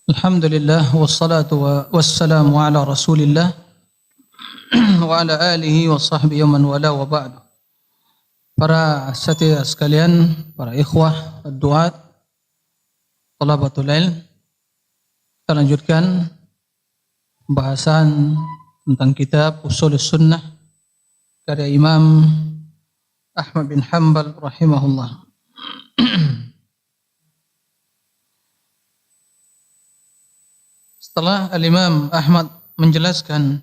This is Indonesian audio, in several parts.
Alhamdulillah wassalatu wassalamu ala Rasulillah wa ala alihi wa sahbihi wa man wala wa ba'du. Para setia sekalian, para ikhwah, duat, talabatul ilm, kita lanjutkan pembahasan tentang kitab Ushulus Sunnah karya Imam Ahmad bin Hanbal rahimahullah. Setelah Al-Imam Ahmad menjelaskan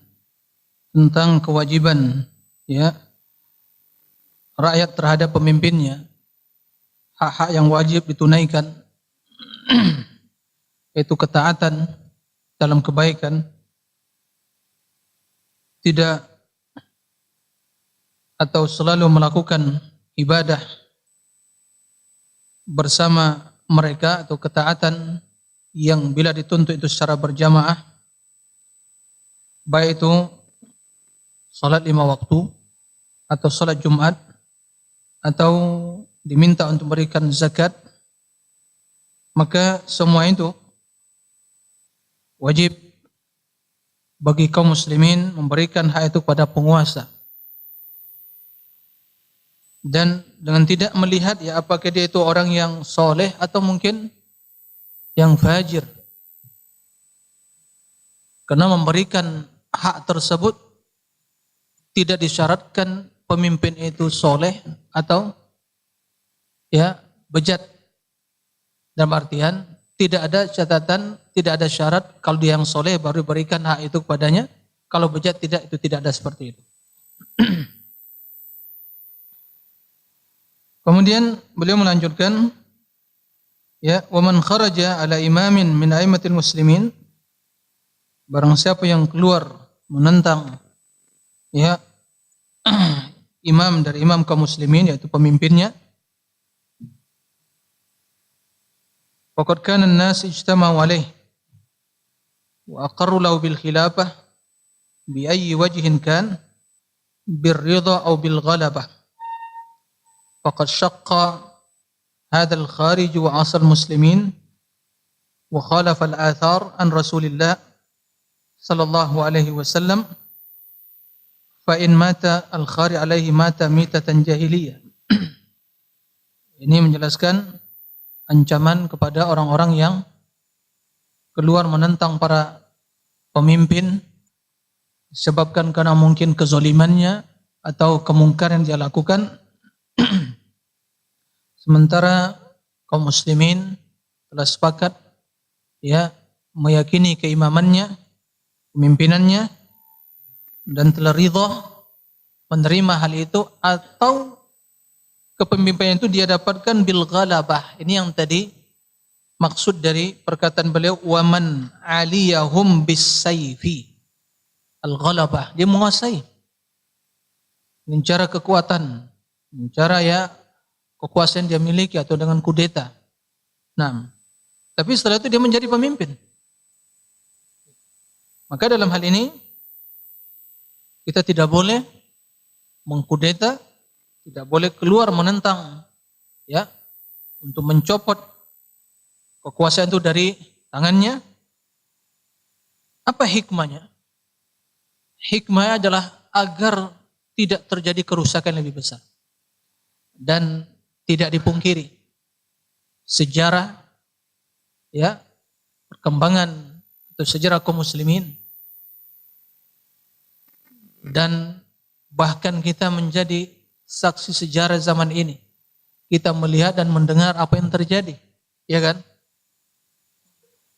tentang kewajiban rakyat terhadap pemimpinnya, hak-hak yang wajib ditunaikan, yaitu ketaatan dalam kebaikan, tidak atau selalu melakukan ibadah bersama mereka, atau ketaatan yang bila dituntut itu secara berjamaah, baik itu salat 5 waktu atau salat Jumat, atau diminta untuk memberikan zakat, maka semua itu wajib bagi kaum muslimin memberikan hak itu kepada penguasa, dan dengan tidak melihat apakah dia itu orang yang soleh atau mungkin yang fajir, karena memberikan hak tersebut tidak disyaratkan pemimpin itu soleh atau bejat. Dalam artian tidak ada catatan, tidak ada syarat kalau dia yang soleh baru berikan hak itu kepadanya, kalau bejat tidak, itu tidak ada seperti itu. Kemudian beliau melanjutkan, wa man kharaja ala imamin min a'immatil muslimin, barang siapa yang keluar menentang imam dari imam kaum muslimin, yaitu pemimpinnya, faqad kana an-nas ijtama'u alayhi wa aqarru lahu bil khilafah bi ayyi wajhin kan, bir ridha aw bil ghalabah, faqad shaqqa هذا الخارج وعصى المسلمين وخالف الآثار عن رسول الله صلى الله عليه وسلم فإن مات الخارج عليه مات ميتة جاهلية. Ini menjelaskan ancaman kepada orang-orang yang keluar menentang para pemimpin disebabkan karena mungkin kezalimannya atau kemungkaran yang dia lakukan. Sementara kaum muslimin telah sepakat meyakini keimamannya, pemimpinannya, dan telah ridha menerima hal itu, atau kepemimpinan itu dia dapatkan bil ghalabah. Ini yang tadi maksud dari perkataan beliau, waman aliyahum bis sayfi. Al ghalabah, dia menguasai dengan cara kekuatan, dengan cara kekuasaan dia miliki, atau dengan kudeta. Nah, tapi setelah itu dia menjadi pemimpin. Maka dalam hal ini kita tidak boleh mengkudeta, tidak boleh keluar menentang untuk mencopot kekuasaan itu dari tangannya. Apa hikmahnya? Hikmahnya adalah agar tidak terjadi kerusakan lebih besar. Dan tidak dipungkiri sejarah perkembangan atau sejarah kaum muslimin, dan bahkan kita menjadi saksi sejarah zaman ini. Kita melihat dan mendengar apa yang terjadi, kan?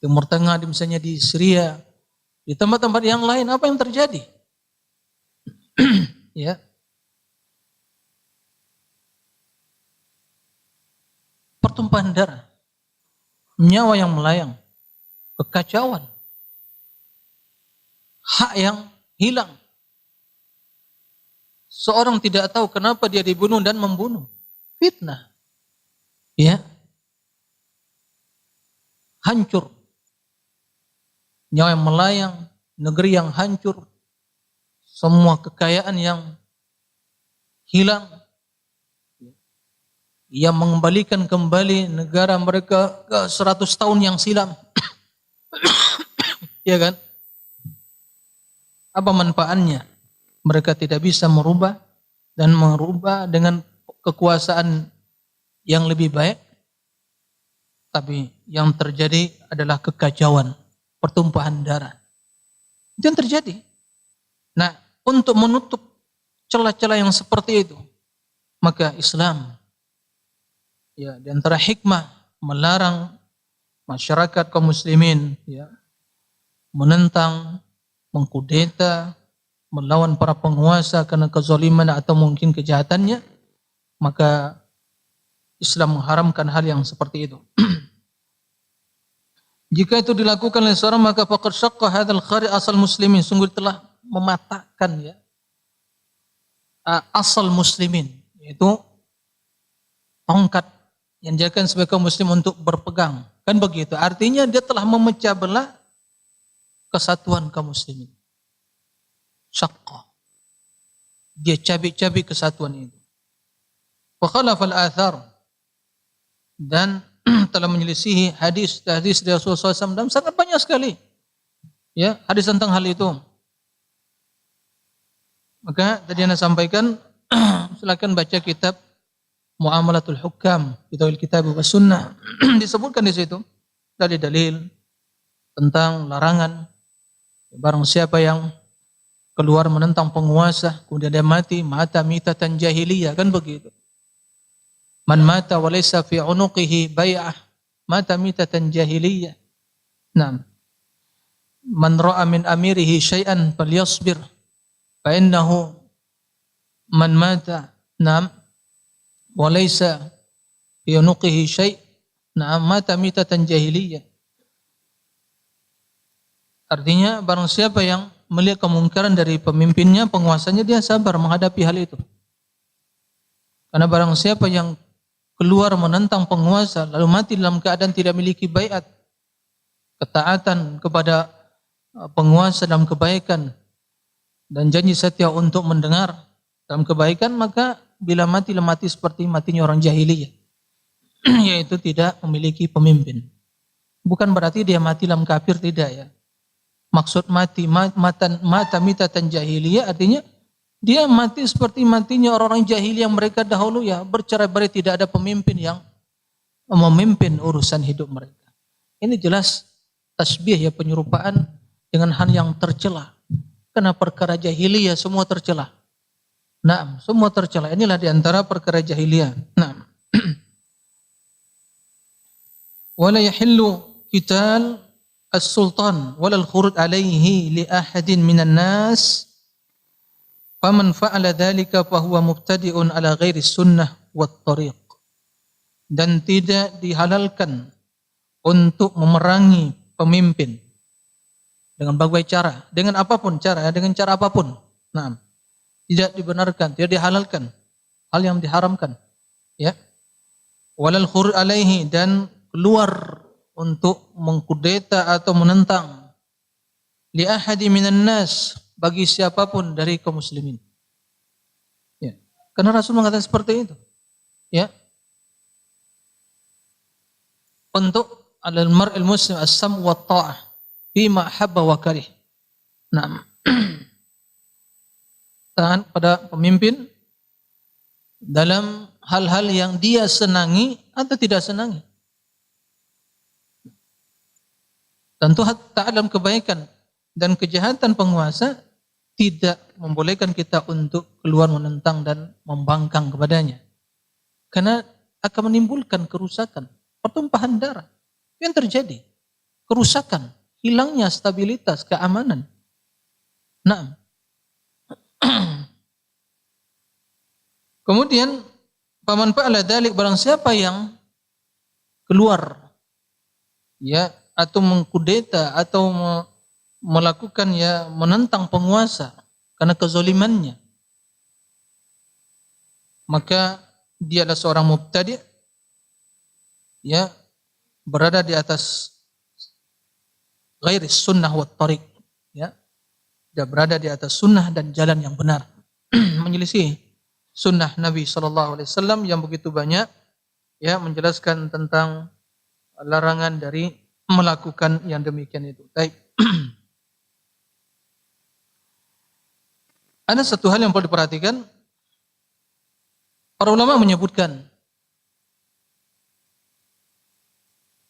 Timur Tengah, misalnya di Syria, di tempat-tempat yang lain, apa yang terjadi? Pertumpahan darah, nyawa yang melayang, kekacauan, hak yang hilang. Seorang tidak tahu kenapa dia dibunuh dan membunuh. Fitnah. Hancur. Nyawa yang melayang, negeri yang hancur, semua kekayaan yang hilang. Yang mengembalikan kembali negara mereka ke 100 tahun yang silam. Ya kan? Apa manfaatnya? Mereka tidak bisa merubah dan merubah dengan kekuasaan yang lebih baik, tapi yang terjadi adalah kekacauan, pertumpahan darah. Itu yang terjadi. Nah, untuk menutup celah-celah yang seperti itu, maka Islam, ya, di antara hikmah melarang masyarakat kaum muslimin, ya, menentang, mengkudeta, melawan para penguasa karena kezaliman atau mungkin kejahatannya, maka Islam mengharamkan hal yang seperti itu. Jika itu dilakukan oleh seorang, maka faqad syaqqa hadzal qari' asal muslimin, sungguh telah mematahkan, ya, asal muslimin, yaitu tongkat yang dijadikan sebagai kaum muslim untuk berpegang. Kan begitu. Artinya dia telah memecah belah kesatuan kaum muslimin. Syaqqa. Dia cabik-cabik kesatuan itu. Wa khalafal athar, dan telah menyelisihi hadis-hadis dari Rasulullah SAW dan sangat banyak sekali, ya, hadis tentang hal itu. Maka tadi Anda sampaikan, silakan baca kitab Muamalatul Hukam, kitab wa sunnah. Disebutkan di situ dalil-dalil tentang larangan barang siapa yang keluar menentang penguasa kemudian dia mati, mata mitatan jahiliyah, kan begitu. Man mata wa laysa fi unuqihi bai'ah, mata mitatan jahiliyah. Naam. Man ra'a min amirihi syai'an falyasbir fa innahu man mata, naam, wa laysa fi unuqihi syai', naam, mata mitatan jahiliyah. Artinya barang siapa yang melihat kemungkaran dari pemimpinnya, penguasanya, dia sabar menghadapi hal itu. Karena barang siapa yang keluar menentang penguasa lalu mati dalam keadaan tidak memiliki baiat, ketaatan kepada penguasa dalam kebaikan dan janji setia untuk mendengar dalam kebaikan, maka bila mati seperti matinya orang jahiliyah, yaitu tidak memiliki pemimpin. Bukan berarti dia mati dalam kafir, tidak, ya. Maksud mati mata mitatan jahiliyah artinya dia mati seperti matinya orang-orang jahiliyah yang mereka dahulu, ya, bercerai-berai, tidak ada pemimpin yang memimpin urusan hidup mereka. Ini jelas tasbih, ya, penyerupaan dengan hal yang tercela. Karena perkara jahiliyah semua tercela. Nah, semua tercela. Inilah diantara perkara jahiliyah. Nah, wala yahillu qital as-sultan wala al-khuruj alaihi li ahadin minan nas. Faman fa'ala dzalika fahuwa mubtadi'un ala ghairi sunnah wat tariq. Dan tidak dihalalkan untuk memerangi pemimpin dengan berbagai cara, dengan apapun cara, dengan cara apapun. Nah, tidak dibenarkan, tidak dihalalkan, hal yang diharamkan, ya. Walal khuruj alaihi, dan keluar untuk mengkudeta atau menentang li ahadi minan nas, bagi siapapun dari kaum muslimin. Ya. Karena Rasul mengatakan seperti itu. Ya. Untuk alal mar'il muslim as-sam wa ta'ah bima habba wa karih. Nah, tahan pada pemimpin dalam hal-hal yang dia senangi atau tidak senangi. Tentu taat dalam kebaikan dan kejahatan penguasa tidak membolehkan kita untuk keluar menentang dan membangkang kepadanya. Karena akan menimbulkan kerusakan, pertumpahan darah. Yang terjadi, kerusakan, hilangnya stabilitas, keamanan. Nah, kemudian paman fa'ala dzalik, barang siapa yang keluar, ya, atau mengkudeta atau melakukan, ya, menentang penguasa karena kezalimannya, maka dia adalah seorang mubtadi', ya, berada di atas ghairi sunnah wat tariq, ya, dia berada di atas sunnah dan jalan yang benar, menyelisih sunnah Nabi SAW yang begitu banyak, ya, menjelaskan tentang larangan dari melakukan yang demikian itu. Baik. Ada satu hal yang perlu diperhatikan. Para ulama menyebutkan,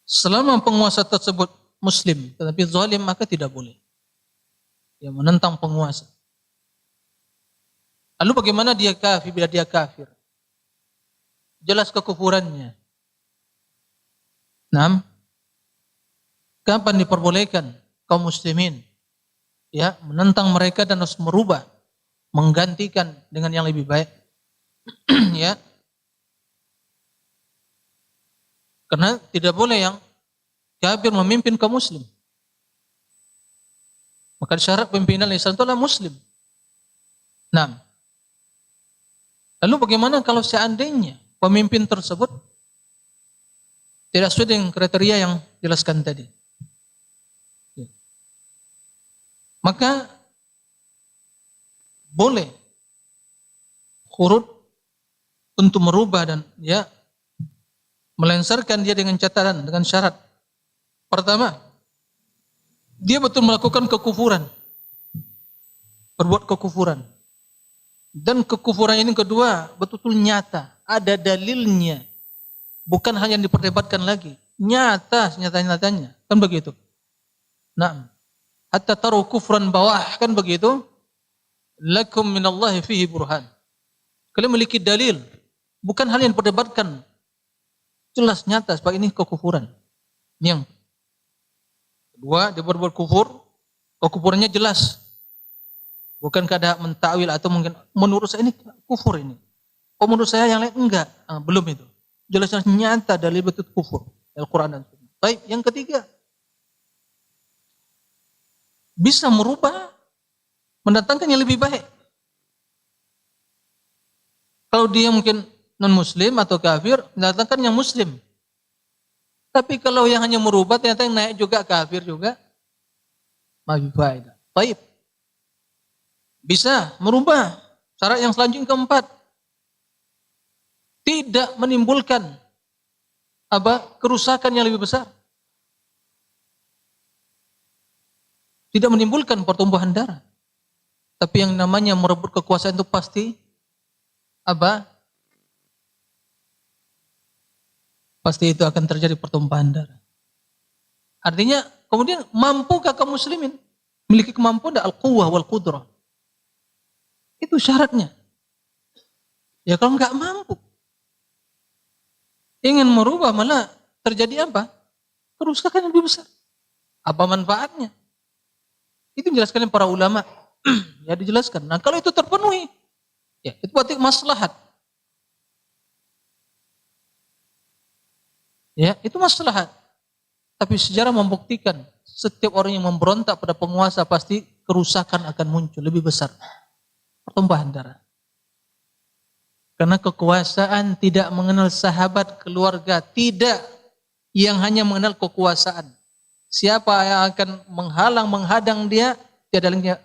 selama penguasa tersebut muslim tetapi zalim, maka tidak boleh dia menentang penguasa. Lalu bagaimana dia kafir bila dia kafir? Jelas kekufurannya. Nah, kapan diperbolehkan kaum muslimin ya menentang mereka dan harus merubah, menggantikan dengan yang lebih baik? Ya. Karena tidak boleh yang kafir memimpin kaum muslim. Maka syarat pimpinan Islam itu adalah muslim. Nah, lalu bagaimana kalau seandainya pemimpin tersebut tidak sesuai dengan kriteria yang jelaskan tadi? Ya. Maka boleh khurud untuk merubah dan ya melengsarkan dia dengan catatan, dengan syarat. Pertama, dia betul melakukan kekufuran, berbuat kekufuran. Dan kekufuran ini kedua betul-betul nyata, ada dalilnya. Bukan hanya diperdebatkan lagi, nyata, nyata-nyatanya. Kan begitu. Nah, hatta taru kufran bawah, kan begitu. Lakum minallahi fihi burhan. Kalian memiliki dalil, bukan hal yang diperdebatkan. Jelas nyata sebab ini kekufuran. Yang kedua, dia berbuat kufur, kekufurannya jelas. Bukan kada mentakwil atau mungkin menurut saya ini kufur ini. Oh menurut saya yang lain enggak. Belum itu. Jelas nyata dalil betul kufur. Al-Quran dan Sunnah. Baik, yang ketiga. Bisa merubah, mendatangkan yang lebih baik. Kalau dia mungkin non-muslim atau kafir, mendatangkan yang muslim. Tapi kalau yang hanya merubah, ternyata yang naik juga kafir juga. Mafi faedah. Baik. Bisa merubah. Syarat yang selanjutnya keempat. Tidak menimbulkan kerusakan yang lebih besar. Tidak menimbulkan pertumbuhan darah. Tapi yang namanya merebut kekuasaan itu pasti pasti itu akan terjadi pertumpahan darah. Artinya, kemudian mampukah kaum muslimin memiliki kemampuan al-quwwah wal qudrah? Itu syaratnya. Ya kalau enggak mampu, ingin merubah malah terjadi apa? Kerusakan yang lebih besar. Apa manfaatnya? Itu dijelaskan oleh para ulama. Ya dijelaskan. Nah kalau itu terpenuhi, ya itu berarti maslahat. Ya itu maslahat. Tapi sejarah membuktikan setiap orang yang memberontak pada penguasa pasti kerusakan akan muncul lebih besar. Pertumpahan darah. Karena kekuasaan tidak mengenal sahabat, keluarga, tidak, yang hanya mengenal kekuasaan. Siapa yang akan menghalang, menghadang dia, tiada lainnya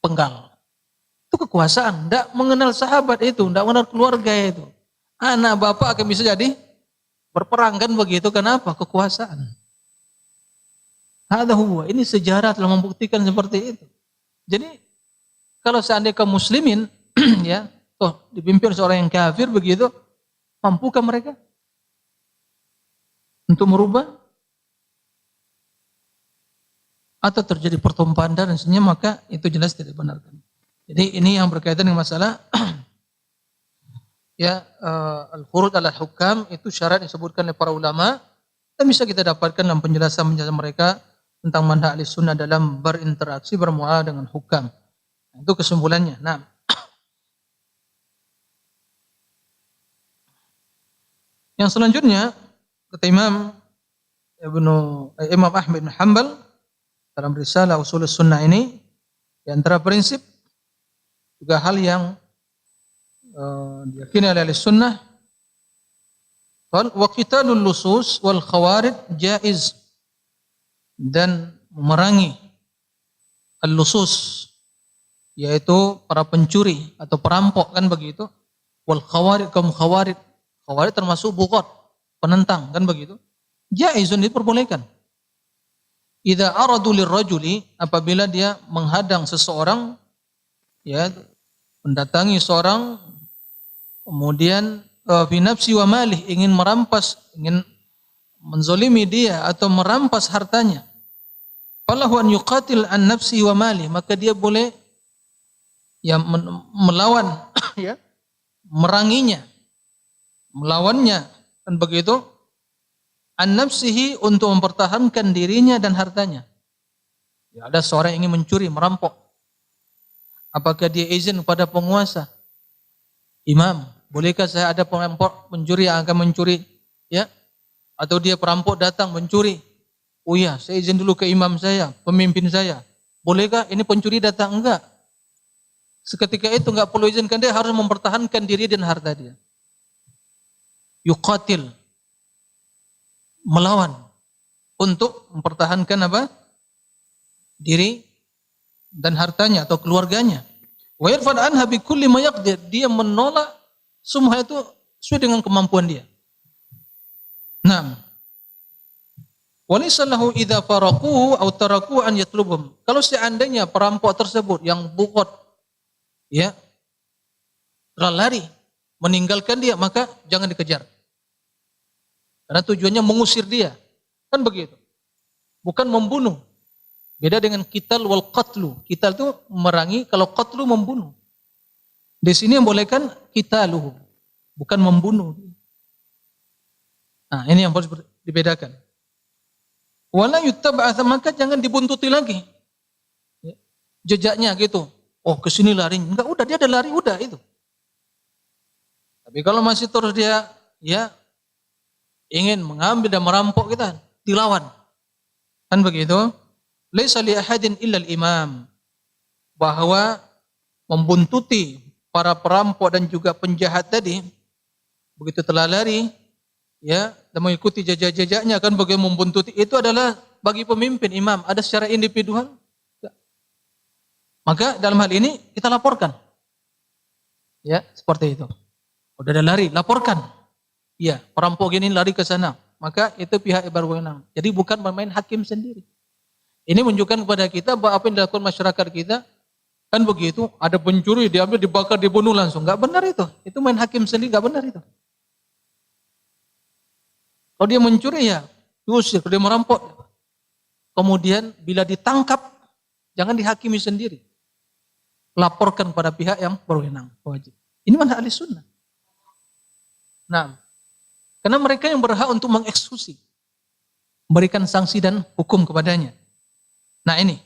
penggal. Itu kekuasaan, tidak mengenal sahabat itu, tidak mengenal keluarga itu. Anak bapak akan bisa jadi berperang kan begitu, kenapa? Kekuasaan. Hadza huwa, ini sejarah telah membuktikan seperti itu. Jadi kalau seandainya kaum muslimin ya, dipimpin seorang yang kafir begitu, mampukah mereka untuk merubah? Atau terjadi pertumpahan darah dan sebagainya, maka itu jelas tidak dibenarkan. Jadi ini yang berkaitan dengan masalah ya al-khurud al-hukam, itu syarat disebutkan oleh para ulama dan bisa kita dapatkan dalam penjelasan-penjelasan mereka tentang manhaj Ahlussunnah dalam berinteraksi bermuamalah dengan hukam. Itu kesimpulannya. Nah, yang selanjutnya kata Imam Ahmad bin Hanbal dalam risalah Ushulus Sunnah ini, di antara prinsip juga hal yang diyakini oleh Ahlussunnah, wa qitalul lusus wal khawarij jaiz, dan memerangi al-lusus yaitu para pencuri atau perampok kan begitu, wal khawarij kaum khawarij termasuk bughat, penentang kan begitu, jaizun, diperbolehkan. Idza aradu lirrajuli, apabila dia menghadang seseorang ya, mendatangi seorang, kemudian fi nafsi wa malih, ingin merampas, ingin menzolimi dia atau merampas hartanya, falahu an yuqatil an nafsi wa malih, maka dia boleh ya melawan ya, meranginya, melawannya, kan begitu, an nafsihi, untuk mempertahankan dirinya dan hartanya. Ya, ada seorang yang ingin mencuri, merampok, apakah dia izin kepada penguasa? Imam, bolehkah saya ada perampok mencuri yang akan mencuri, ya? Atau dia perampok datang mencuri, oh ya, saya izin dulu ke imam saya, pemimpin saya, bolehkah ini pencuri datang? Enggak. Seketika itu enggak perlu izinkan, dia harus mempertahankan diri dan harta dia. Yuqatil, melawan, untuk mempertahankan apa? Diri dan hartanya atau keluarganya. Wa yarfad anha bi kulli ma yaqdir, dia menolak semua itu sesuai dengan kemampuan dia. Naam. Walaysa lahu idza faraquhu aw taraku an yatlubhum. Kalau seandainya perampok tersebut yang buqat, ya, lari, meninggalkan dia, maka jangan dikejar. Karena tujuannya mengusir dia. Kan begitu. Bukan membunuh. Beda dengan qital wal qatlu. Qital itu merangi, kalau qatlu membunuh. Di sini yang bolehkan qitaluhu, bukan membunuh. Nah, ini yang harus dibedakan. Wala yuttaba, maka jangan dibuntuti lagi. Ya, jejaknya gitu. Oh, ke sini lari. Enggak, udah dia ada lari, udah itu. Tapi kalau masih terus dia ya ingin mengambil dan merampok, kita dilawan. Kan begitu? Laisa li ahadin illa al-imam. Bahwa membuntuti para perampok dan juga penjahat tadi, begitu telah lari, ya, dan mengikuti jejak-jejaknya, kan bagaimana membuntuti, itu adalah bagi pemimpin, imam. Ada secara individual. Maka dalam hal ini kita laporkan. Ya, seperti itu. Udah ada lari, laporkan. Ya, perampok ini lari ke sana. Maka itu pihak yang berwenang. Jadi bukan bermain hakim sendiri. Ini menunjukkan kepada kita bahwa apa yang dilakukan masyarakat kita, kan begitu, ada pencuri, diambil, dibakar, dibunuh langsung. Enggak benar itu. Itu main hakim sendiri, enggak benar itu. Kalau dia mencuri ya diusir, kalau dia merampok. Kemudian bila ditangkap, jangan dihakimi sendiri. Laporkan pada pihak yang berwenang, wajib. Ini manhaj ahli sunnah. Nah, karena mereka yang berhak untuk mengeksekusi, memberikan sanksi dan hukum kepadanya. Nah ini,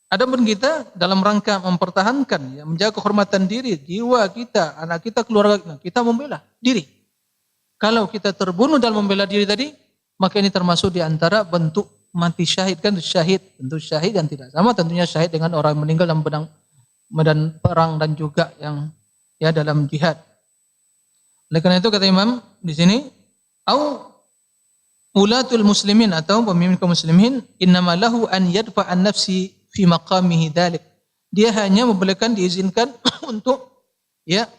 adapun kita dalam rangka mempertahankan, ya, menjaga kehormatan diri, jiwa kita, anak kita, keluarga kita membela diri. Kalau kita terbunuh dalam membela diri tadi, maka ini termasuk di antara bentuk mati syahid, kan syahid, tentu syahid yang tidak sama tentunya syahid dengan orang yang meninggal dalam medan perang dan juga yang ya dalam jihad. Oleh karena itu kata Imam di sini, au ulatul muslimin, atau pemimpin kaum muslimin, innama lahu an yadfa an nafsi fi maqamihi dzalik. Dia hanya membolehkan, diizinkan untuk ya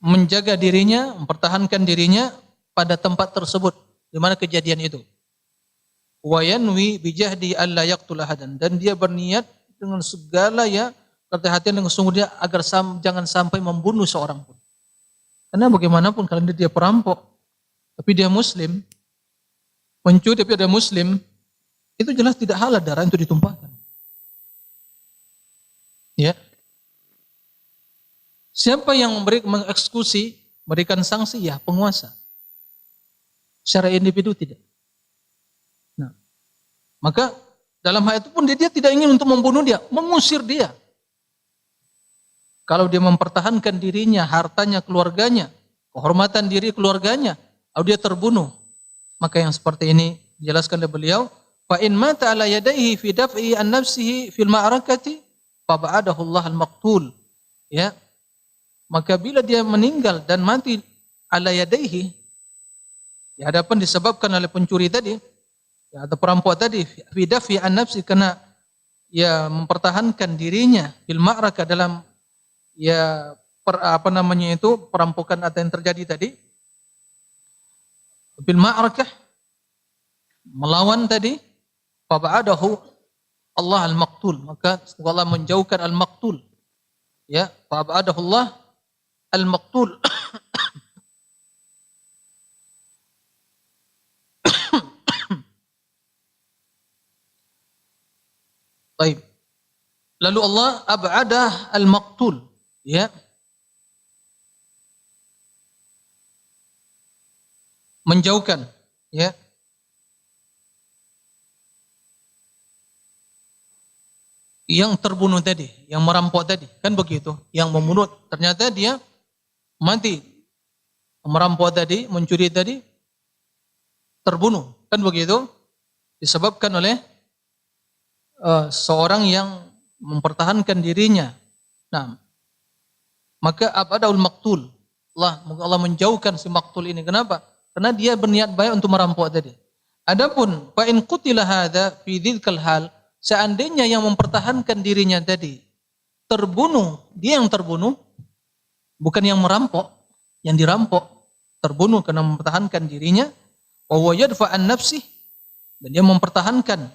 menjaga dirinya, mempertahankan dirinya pada tempat tersebut di mana kejadian itu. Wa yanwi bi jahdi alla yaqtul ahadan, dan dia berniat dengan segala ya kehati-hatian dengan sungguh dia agar jangan sampai membunuh seorang pun. Karena bagaimanapun kalau dia perampok tapi dia muslim, mencuri tapi ada muslim, itu jelas tidak halal darah itu ditumpahkan. Ya. Siapa yang mengeksekusi, memberikan sanksi, ya penguasa. Secara individu tidak. Nah, maka dalam hal itu pun dia tidak ingin untuk membunuh dia, mengusir dia. Kalau dia mempertahankan dirinya, hartanya, keluarganya, kehormatan diri keluarganya, kalau dia terbunuh, maka yang seperti ini dijelaskan oleh beliau, fa in mata ala yadayhi fi daf'i an nafsihi fil ma'arakati fa ba'adahu Allah al-maqtul. Ya. Maka bila dia meninggal dan mati ala yadayhi, di hadapan disebabkan oleh pencuri tadi, ya, atau perampok tadi, fi daf'i an nafsi, karena ya mempertahankan dirinya fil ma'arakah, dalam ya perampokan atau yang terjadi tadi, bil ma'arakah, melawan tadi, fa ba'adahu Allah al-maqtul, maka Allah menjauhkan al-maqtul, Ya, fa abadahullah al-maqtul. Baik. Lalu Allah ab'adah al-maqtul, ya, menjauhkan, ya, yang terbunuh tadi, yang merampok tadi, kan begitu. Yang membunuh ternyata dia mati. Merampok tadi, mencuri tadi terbunuh, kan begitu? Disebabkan oleh seorang yang mempertahankan dirinya. Nah, maka abadaul maktul. Allah menjauhkan si maktul ini. Kenapa? Karena dia berniat baik untuk merampok tadi. Adapun fa in qutila hadza fi dzikal hal, seandainya yang mempertahankan dirinya tadi terbunuh, dia yang terbunuh, bukan yang merampok, yang dirampok, terbunuh karena mempertahankan dirinya, wa huwa yadfa an nafsih, dan dia mempertahankan,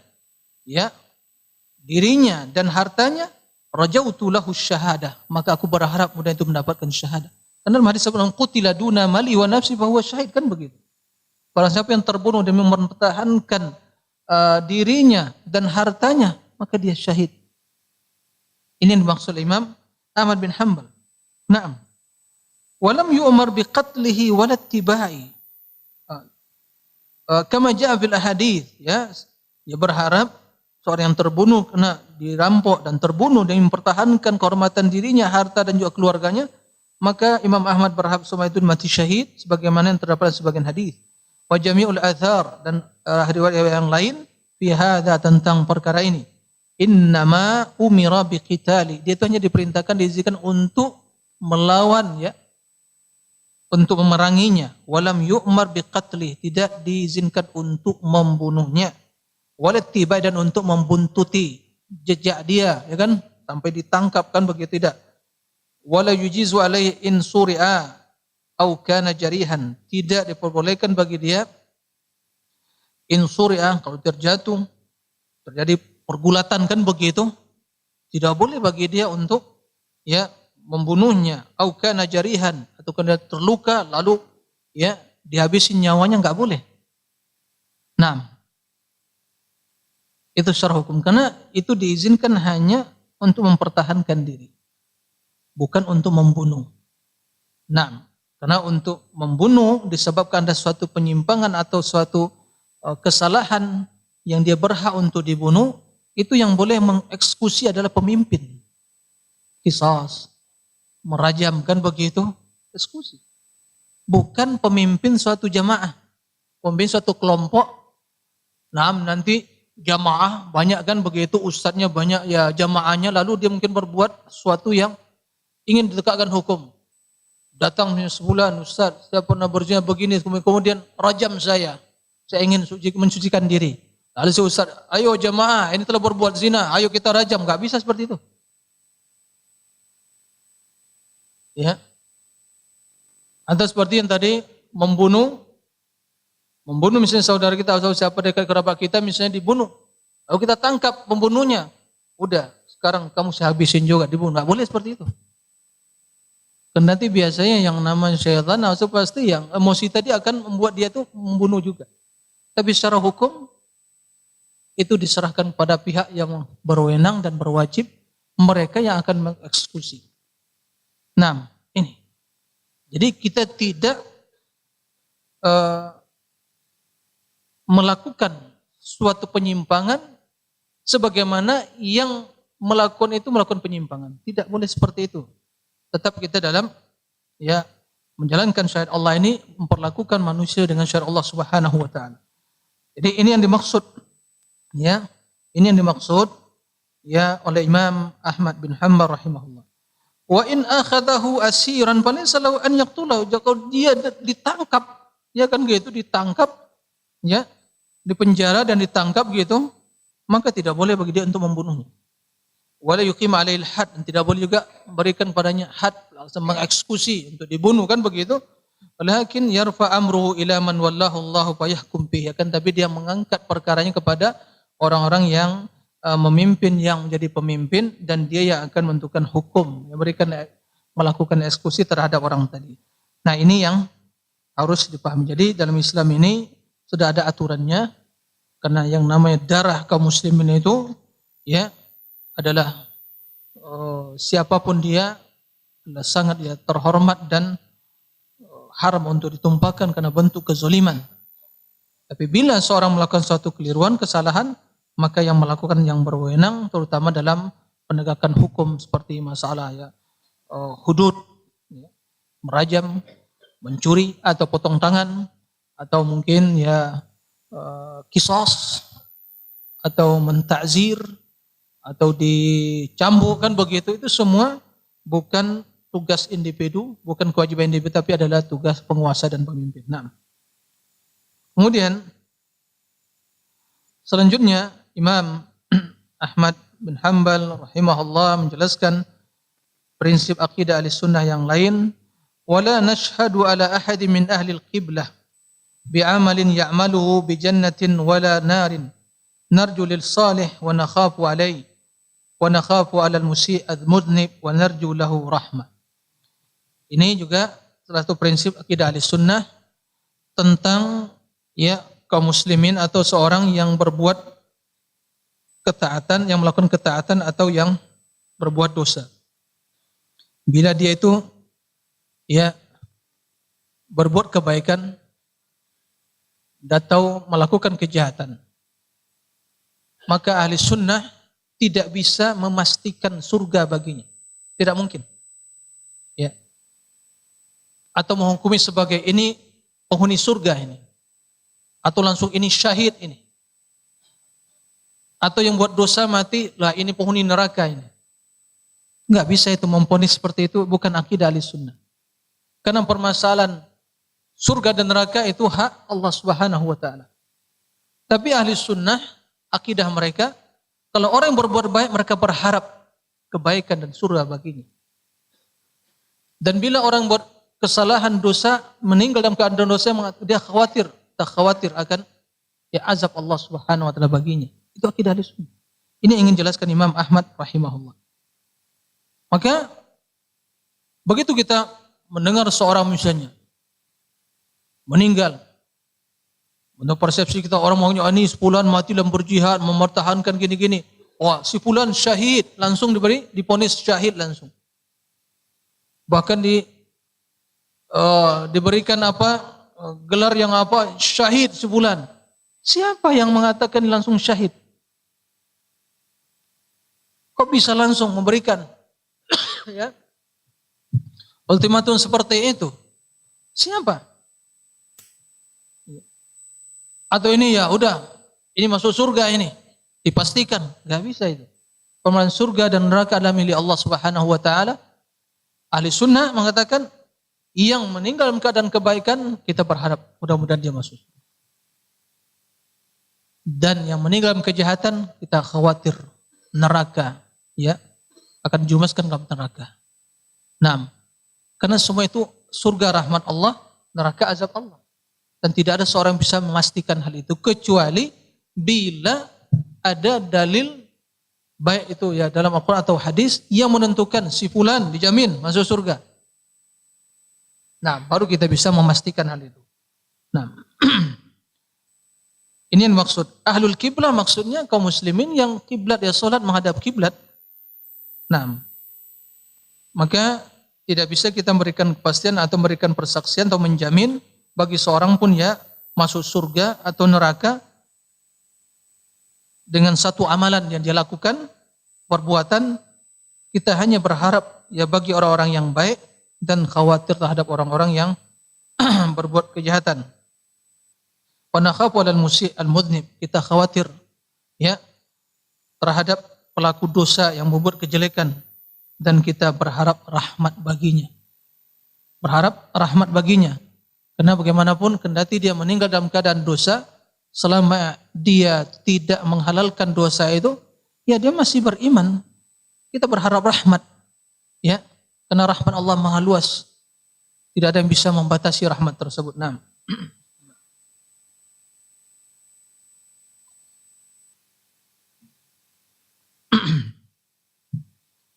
ya, dirinya dan hartanya, rajautu lahu syahadah, maka aku berharap mudah itu mendapatkan syahadah. Karena dalam hadis sebelum qutila duna mali wa nafsi fa huwa syahid, kan begitu. Barang siapa yang terbunuh dan mempertahankan dirinya dan hartanya, maka dia syahid. Ini yang dimaksud Imam Ahmad bin Hanbal. Naam. Walam yu'mar biqatlihi walattiba'i. Kama ja'a fil ahadits, ya. Dia berharap seorang yang terbunuh kena dirampok dan terbunuh dan mempertahankan kehormatan dirinya, harta dan juga keluarganya, maka Imam Ahmad berharap semua itu mati syahid sebagaimana yang terdapat sebagian hadis. Wa jami'ul athar, dan riwayat yang lain fi hadza, tentang perkara ini. Innama umira biqitali, dia itu hanya diperintahkan, diizinkan untuk melawan, ya, untuk memeranginya. Walam yu'mar biqatlih, tidak diizinkan untuk membunuhnya. Walattiba, dan untuk membuntuti jejak dia, ya kan, sampai ditangkap, kan begitu, tidak. Wala yujizu alaihi in suri'a au kana jarihan, tidak diperbolehkan bagi dia in suri'a, kalau terjatuh, terjadi pergulatan, kan begitu, tidak boleh bagi dia untuk, ya, membunuhnya. Au kana jarihan, atau kena terluka lalu, ya, dihabisin nyawanya, enggak boleh. Nah, itu secara hukum, karena itu diizinkan hanya untuk mempertahankan diri, bukan untuk membunuh. Nah, karena untuk membunuh disebabkan ada suatu penyimpangan atau suatu kesalahan yang dia berhak untuk dibunuh, itu yang boleh mengeksekusi adalah pemimpin. Qisas, merajam, kan begitu, eksekusi. Bukan pemimpin suatu jamaah, pemimpin suatu kelompok. Nah, nanti jamaah banyak, kan begitu, ustadznya banyak, ya, jamaahnya, lalu dia mungkin berbuat sesuatu yang ingin ditegakkan hukum. Datang sebulan, ustadz, saya pernah berzina begini, kemudian rajam saya ingin mensucikan diri. Lalu si ustadz, ayo jamaah, ini telah berbuat zina, ayo kita rajam. Enggak bisa seperti itu. Ya. Atau seperti yang tadi, membunuh misalnya saudara kita atau siapa dekat kerabat kita misalnya dibunuh, lalu kita tangkap pembunuhnya, udah, sekarang kamu saya habisin juga, dibunuh. Nggak boleh seperti itu. Karena nanti biasanya yang namanya syaitan, itu pasti yang emosi tadi akan membuat dia tuh membunuh juga. Tapi secara hukum itu diserahkan pada pihak yang berwenang dan berwajib, mereka yang akan mengeksekusi. Nah, ini. Jadi kita tidak melakukan suatu penyimpangan sebagaimana yang melakukan itu melakukan penyimpangan. Tidak boleh seperti itu. Tetap kita dalam, ya, menjalankan syariat Allah ini, memperlakukan manusia dengan syariat Allah Subhanahu wa taala. Jadi ini yang dimaksud, ya. Ini yang dimaksud, ya, oleh Imam Ahmad bin Hanbal rahimahullah. Wa in akhadahu asiran falaysa lahu an yaqtulahu, kalau dia ditangkap, ya kan gitu, ditangkap, ya, dipenjara dan ditangkap gitu, maka tidak boleh bagi dia untuk membunuhnya. Wala yuqim alaihil had, dan tidak boleh juga memberikan padanya had, langsung mengeksekusi untuk dibunuh, kan begitu. Walakin yarfa amruhu ila man wallahu Allahu fayahkum bihi, akan tapi dia mengangkat perkaranya kepada orang-orang yang memimpin yang menjadi pemimpin dan dia yang akan menentukan hukum, yang melakukan eksekusi terhadap orang tadi. Nah, ini yang harus dipahami. Jadi dalam Islam ini sudah ada aturannya, karena yang namanya darah kaum muslimin itu ya adalah siapapun dia adalah sangat ya terhormat dan haram untuk ditumpahkan karena bentuk kezaliman. Tapi bila seorang melakukan suatu keliruan, kesalahan, maka yang melakukan yang berwenang terutama dalam penegakan hukum seperti masalah ya hudud, ya, merajam, mencuri atau potong tangan, atau mungkin ya kisos, atau mentakzir, atau dicambuk, kan begitu. Itu semua bukan tugas individu, bukan kewajiban individu, tapi adalah tugas penguasa dan pemimpin. Nah, kemudian selanjutnya Imam Ahmad bin Hanbal rahimahullah menjelaskan prinsip akidah Ahlussunnah yang lain, wala nashhadu ala ahadin min ahli al-qiblah bi'amalin ya'maluhu bi jannatin wala narin narju lil salih wa nakhafu alayhi wa nakhafu 'ala al-musii' adh-mudhnib wa narju lahu rahmah. Ini juga salah satu prinsip akidah Ahlussunnah tentang ya kaum muslimin atau seorang yang berbuat ketaatan, yang melakukan ketaatan atau yang berbuat dosa. Bila dia itu ya berbuat kebaikan atau melakukan kejahatan, maka ahli sunnah tidak bisa memastikan surga baginya. Tidak mungkin. Ya. Atau menghukumi sebagai ini penghuni surga ini. Atau langsung ini syahid ini. Atau yang buat dosa mati, lah ini penghuni neraka ini. Enggak bisa itu memvonis seperti itu, bukan akidah Ahlussunnah. Karena permasalahan surga dan neraka itu hak Allah Subhanahu wa taala. Tapi Ahlussunnah akidah mereka, kalau orang yang berbuat baik mereka berharap kebaikan dan surga baginya. Dan bila orang buat kesalahan dosa, meninggal dalam keadaan dosa, dia tak khawatir akan ya azab Allah Subhanahu wa taala baginya. Itu akidah Ahlussunnah. Ini ingin jelaskan Imam Ahmad rahimahullah. Maka begitu kita mendengar seorang misalnya meninggal, menurut persepsi kita orang maunya ini sepulan mati dalam berjihad mempertahankan gini-gini. Wah, si fulan syahid, langsung diponis syahid langsung. Bahkan diberikan gelar yang syahid sebulan. Siapa yang mengatakan langsung syahid? Kok bisa langsung memberikan ya ultimatum seperti itu? Siapa? Atau ini ya udah, ini masuk surga ini, dipastikan? Gak bisa itu. Pemahaman surga dan neraka adalah milik Allah Subhanahu wa taala. Ahli sunnah mengatakan yang meninggal dalam keadaan kebaikan kita berharap mudah-mudahan dia masuk. Dan yang meninggal dalam kejahatan kita khawatir neraka, ya, akan dijumaskan ke neraka. Nah, karena semua itu surga rahmat Allah, neraka azab Allah. Dan tidak ada seorang yang bisa memastikan hal itu kecuali bila ada dalil baik itu ya dalam Al-Quran atau hadis yang menentukan si fulan dijamin masuk surga. Nah, baru kita bisa memastikan hal itu. Nah, ini yang maksud ahlul kiblah, maksudnya kaum muslimin yang kiblat ya salat menghadap kiblat. Nah, maka tidak bisa kita memberikan kepastian atau memberikan persaksian atau menjamin bagi seorang pun ya masuk surga atau neraka dengan satu amalan yang dia lakukan, perbuatan. Kita hanya berharap ya bagi orang-orang yang baik dan khawatir terhadap orang-orang yang berbuat kejahatan. Wa nakhafu 'alal musii' al-mudhnib, kita khawatir ya terhadap pelaku dosa yang membuat kejelekan dan kita berharap rahmat baginya. Berharap rahmat baginya. Karena bagaimanapun kendati dia meninggal dalam keadaan dosa, selama dia tidak menghalalkan dosa itu, ya dia masih beriman. Kita berharap rahmat. Ya, karena rahmat Allah Maha luas. Tidak ada yang bisa membatasi rahmat tersebut. Nah.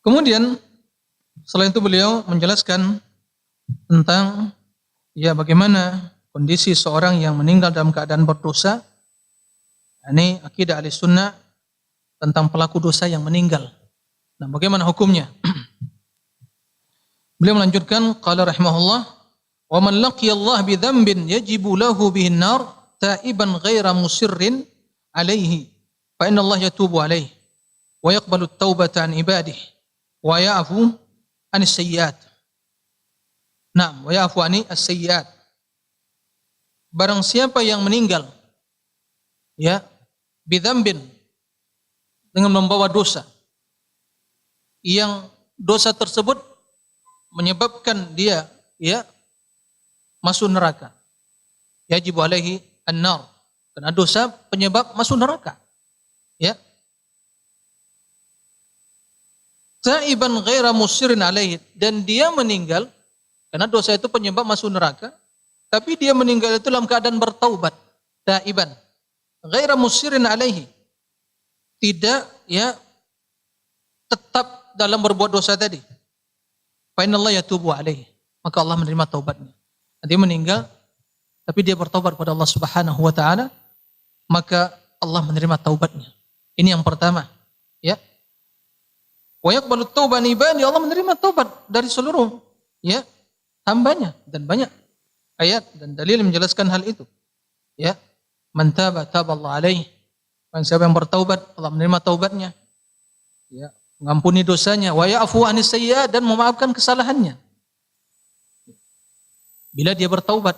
Kemudian selain itu beliau menjelaskan tentang ya bagaimana kondisi seorang yang meninggal dalam keadaan berdosa. Ini akidah Ahlussunnah tentang pelaku dosa yang meninggal. Nah, bagaimana hukumnya? Beliau melanjutkan, qala rahimahullah, "Wa man laqiya Allah bi dzambin yajibu lahu bihin nar taiban ghaira musirrin alaihi, fa inna Allah yatubu alaihi wa yaqbalu at-taubata an ibadihi wa ya'fu an as-sayyi'at." Naam, wa ya'fu an as-sayyi'at. Barang siapa yang meninggal ya bidzambin, dengan membawa dosa yang dosa tersebut menyebabkan dia ya masuk neraka, yajibu alaihi an-nar, karena dosa penyebab masuk neraka, ya. Taiban ghaira musirin alaihi, dan dia meninggal karena dosa itu penyebab masuk neraka, tapi dia meninggal itu dalam keadaan bertaubat, taiban ghaira musirin alaihi, tidak ya tetap dalam berbuat dosa tadi. Fa innallaha yatubu alaihi, maka Allah menerima taubatnya. Dia meninggal tapi dia bertaubat kepada Allah Subhanahu wa taala, maka Allah menerima taubatnya. Ini yang pertama, ya. Wa yaqbalu tauban ibadi, Allah menerima taubat dari seluruh ya hambanya, dan banyak ayat dan dalil menjelaskan hal itu. Ya. Man taba taballahu alaihi, siapa yang bertaubat Allah menerima taubatnya, ya, mengampuni dosanya, wa ya'fu anis sayyi'at, dan memaafkan kesalahannya bila dia bertaubat.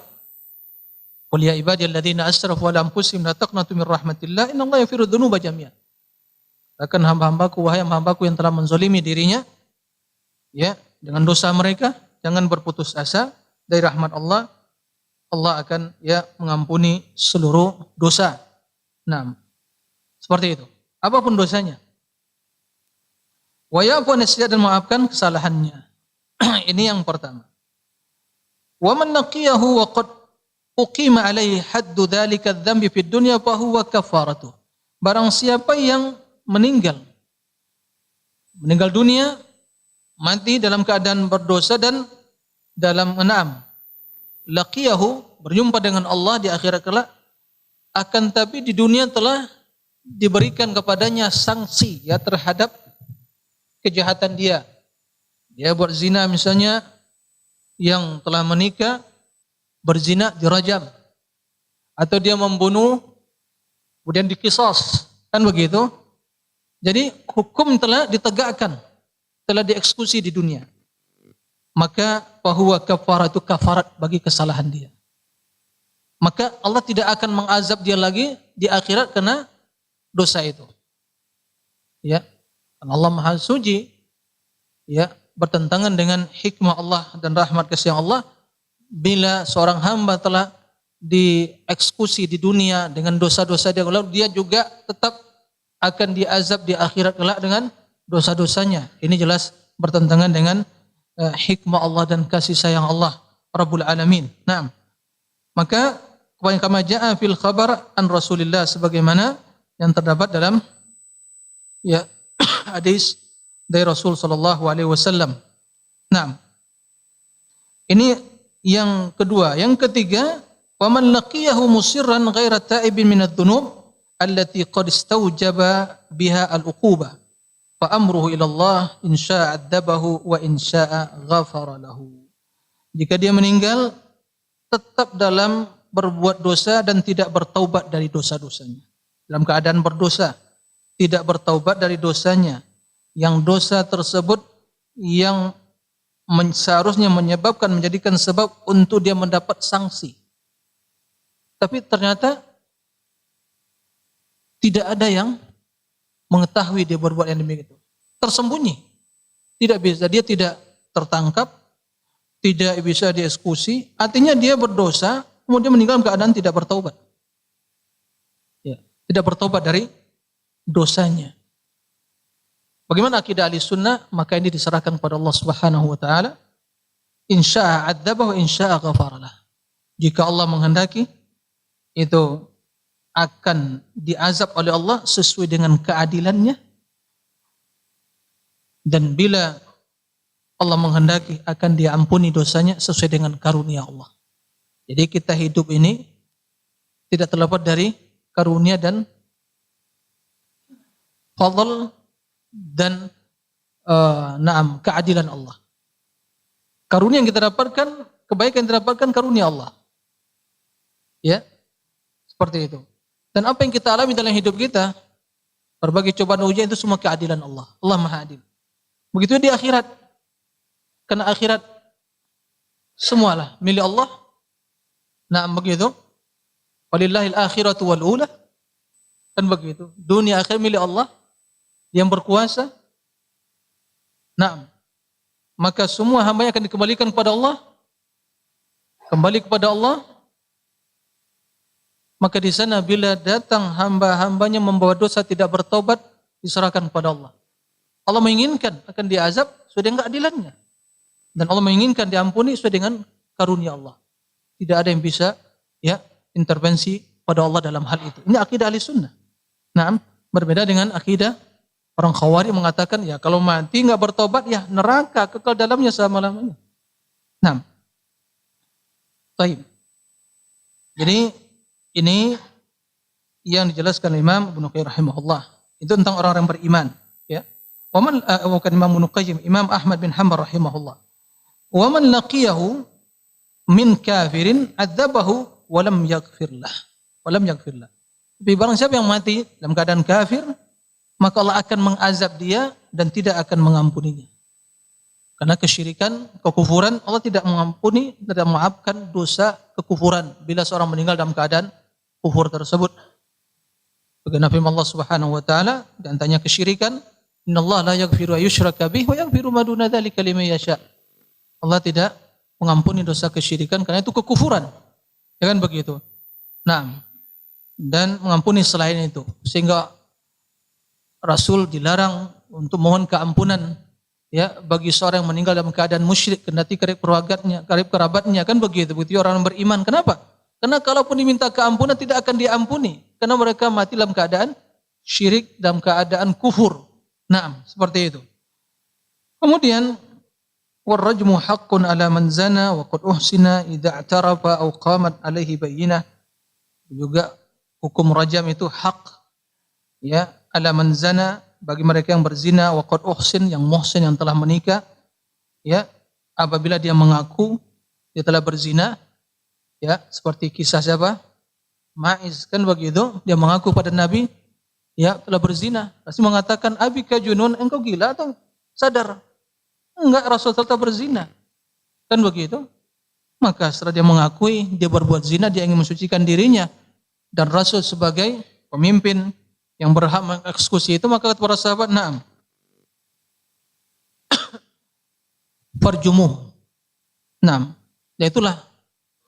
Qul ya ibadiyalladzina asrafu ala anfusihim la taqnatu min rahmatillah innallaha yaghfiru dzunuba jami'an. Akan hamba-hambaku, wahai hamba-hambaku yang telah menzalimi dirinya ya dengan dosa mereka, jangan berputus asa dari rahmat Allah. Allah akan ya mengampuni seluruh dosa. Nah, seperti itu. Apapun dosanya. Wa ya'fu an as-sayyi'at, dan maafkan kesalahannya. Ini yang pertama. Wa man laqiyahu wa qad uqima alaihi haddu dzalika adz-dzambi fid dunya fa huwa kafaratu. Barang siapa yang meninggal dunia, mati dalam keadaan berdosa dan dalam laqiyahu, berjumpa dengan Allah di akhirat kelak, akan tapi di dunia telah diberikan kepadanya sanksi ya terhadap kejahatan dia. Dia buat zina misalnya, yang telah menikah berzina dirajam, atau dia membunuh kemudian dikisos, kan begitu. Jadi hukum telah ditegakkan, telah dieksekusi di dunia. Maka fahuwa kafaratu, kafarat bagi kesalahan dia. Maka Allah tidak akan mengazab dia lagi di akhirat karena dosa itu. Ya, Allah Maha Suci, ya, bertentangan dengan hikmah Allah dan rahmat kasih Allah. Bila seorang hamba telah dieksekusi di dunia dengan dosa-dosa dia, lalu dia juga tetap akan diazab di akhirat kelak dengan dosa-dosanya. Ini jelas bertentangan dengan hikmah Allah dan kasih sayang Allah Rabbul Alamin. Nah, maka kama jaa fil khabar an Rasulillah, sebagaimana yang terdapat dalam ya hadis dari Rasul sallallahu alaihi wasallam. Nah, ini yang kedua. Yang ketiga, wa man laqiyahu musirran ghaira ta'ibin minadz dzunub allati qad istawjaba biha al-uqubah fa amruhu ila Allah in syaa'a adzabahu wa in syaa'a ghafara lahu. Jika dia meninggal tetap dalam berbuat dosa dan tidak bertaubat dari dosa-dosanya, dalam keadaan berdosa, tidak bertaubat dari dosanya, yang dosa tersebut yang seharusnya menyebabkan, menjadikan sebab untuk dia mendapat sanksi, tapi ternyata tidak ada yang mengetahui dia berbuat yang demikian itu, tersembunyi, tidak bisa, dia tidak tertangkap, tidak bisa dieksekusi, artinya dia berdosa kemudian meninggal dalam keadaan tidak bertaubat, ya, tidak bertaubat dari dosanya. Bagaimana akidah Ahlussunnah? Maka ini diserahkan kepada Allah Subhanahu wa taala. Insya'a adzabah wa insya'a ghafaralah. Jika Allah menghendaki, itu akan diazab oleh Allah sesuai dengan keadilannya. Dan bila Allah menghendaki akan diampuni dosanya sesuai dengan karunia Allah. Jadi kita hidup ini tidak terlepas dari karunia dan fadl dan keadilan Allah. Karunia yang kita dapatkan, kebaikan yang kita dapatkan karunia Allah. Ya, seperti itu. Dan apa yang kita alami dalam hidup kita, berbagai cobaan ujian itu semua keadilan Allah. Allah Maha Adil. Begitu di akhirat. Karena akhirat semualah milik Allah. Nah, begitu. Walillahil akhiratu wal ula. Kan begitu. Dunia akhir milik Allah yang berkuasa. Nah, maka semua hambanya akan dikembalikan kepada Allah. Kembali kepada Allah. Maka di sana bila datang hamba-hambanya membawa dosa tidak bertobat, diserahkan kepada Allah. Allah menginginkan akan diazab sesuai dengan keadilannya. Dan Allah menginginkan diampuni sesuai dengan karunia Allah. Tidak ada yang bisa intervensi pada Allah dalam hal itu. Ini akidah ahli sunnah. Nah, berbeda dengan akidah orang Khawarij mengatakan kalau mati nggak bertobat neraka kekal dalamnya selama-lamanya. Nah, baik. Jadi ini yang dijelaskan Imam Ibnu Qayyim rahimahullah. Itu tentang orang-orang beriman. Ya. Bukan Imam Ibnu Qayyim, Imam Ahmad bin Hanbal rahimahullah. Wa man laqiyahu min kafirin adzabahu wa lam yaghfir lah. Tapi barang siapa yang mati dalam keadaan kafir, maka Allah akan mengazab dia dan tidak akan mengampuninya. Karena kesyirikan, kekufuran, Allah tidak mengampuni, tidak memaafkan dosa kekufuran bila seorang meninggal dalam keadaan kufur tersebut. Bagaimana firman Allah Subhanahu wa taala dan tanya kesyirikan, innallaha la yaghfiru ayyushraka bihi wa yaghfiru ma duna dzalika liman yasha. Allah tidak mengampuni dosa kesyirikan karena itu kekufuran. Ya kan begitu. Nah, dan mengampuni selain itu. Sehingga Rasul dilarang untuk mohon keampunan bagi seorang yang meninggal dalam keadaan musyrik kendati karib kerabatnya kan begitu. Begitu orang beriman. Kenapa? Karena kalaupun diminta keampunan tidak akan diampuni karena mereka mati dalam keadaan syirik, dalam keadaan kufur. Nah, seperti itu. Kemudian warrajmu haqqun ala man zana wa qad uhsina idza i'tarafa aw qamat alaihi bayyinah. Juga hukum rajam itu hak ala man zana bagi mereka yang berzina wa qad uhsin yang muhsin yang telah menikah apabila dia mengaku dia telah berzina seperti kisah siapa? Ma'iz kan begitu, dia mengaku pada Nabi telah berzina. Rasul mengatakan abika junun, engkau gila atau sadar? Enggak, Rasul tetap berzina. Kan begitu? Maka setelah dia mengakui dia berbuat zina, dia ingin mensucikan dirinya dan Rasul sebagai pemimpin yang berhak mengeksekusi itu, maka kata para sahabat, na'am. Farjumuh. Na'am. Ya itulah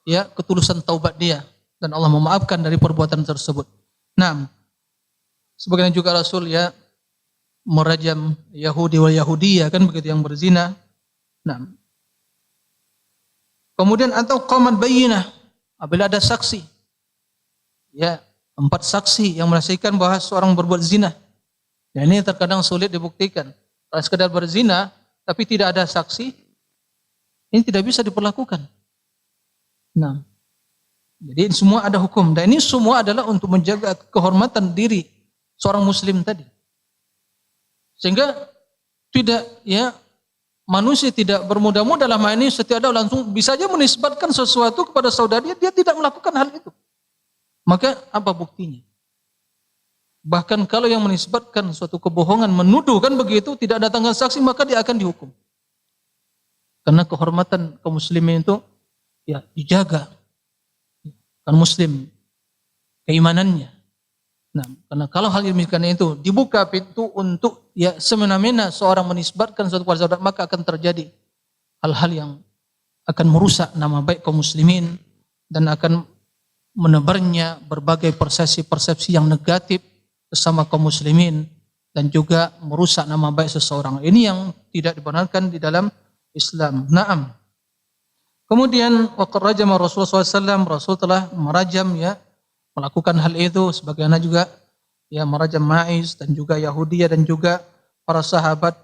ketulusan taubat dia dan Allah memaafkan dari perbuatan tersebut. Na'am. Sebagaimana juga Rasul merajam Yahudi wal Yahudiyah kan begitu yang berzina. Na'am. Kemudian atau qamat bayyinah apabila ada saksi. 4 saksi yang menyaksikan bahwa seorang berbuat zina. Dan ini terkadang sulit dibuktikan. Kalau sekedar berzina tapi tidak ada saksi, ini tidak bisa diperlakukan. Nah, jadi semua ada hukum. Dan ini semua adalah untuk menjaga kehormatan diri seorang muslim tadi. Sehingga tidak manusia tidak bermudah-mudah dalam hal ini setiap ada langsung bisa saja menisbatkan sesuatu kepada saudaranya, dia tidak melakukan hal itu. Maka apa buktinya? Bahkan kalau yang menisbatkan suatu kebohongan, menuduh kan begitu, tidak datangkan saksi, maka dia akan dihukum. Karena kehormatan kaum muslimin itu dijaga. Kan muslim keimanannya. Nah, karena kalau hal demikian itu dibuka pintu untuk semena-mena seorang menisbatkan suatu kepada saudara, maka akan terjadi hal-hal yang akan merusak nama baik kaum muslimin dan akan menebarnya berbagai persepsi-persepsi yang negatif bersama kaum muslimin dan juga merusak nama baik seseorang. Ini yang tidak dibenarkan di dalam Islam. Naam. Kemudian waqad rajama Rasulullah SAW, Rasul telah merajam melakukan hal itu, sebagaimana juga merajam Ma'iz dan juga Yahudiyah dan juga para sahabat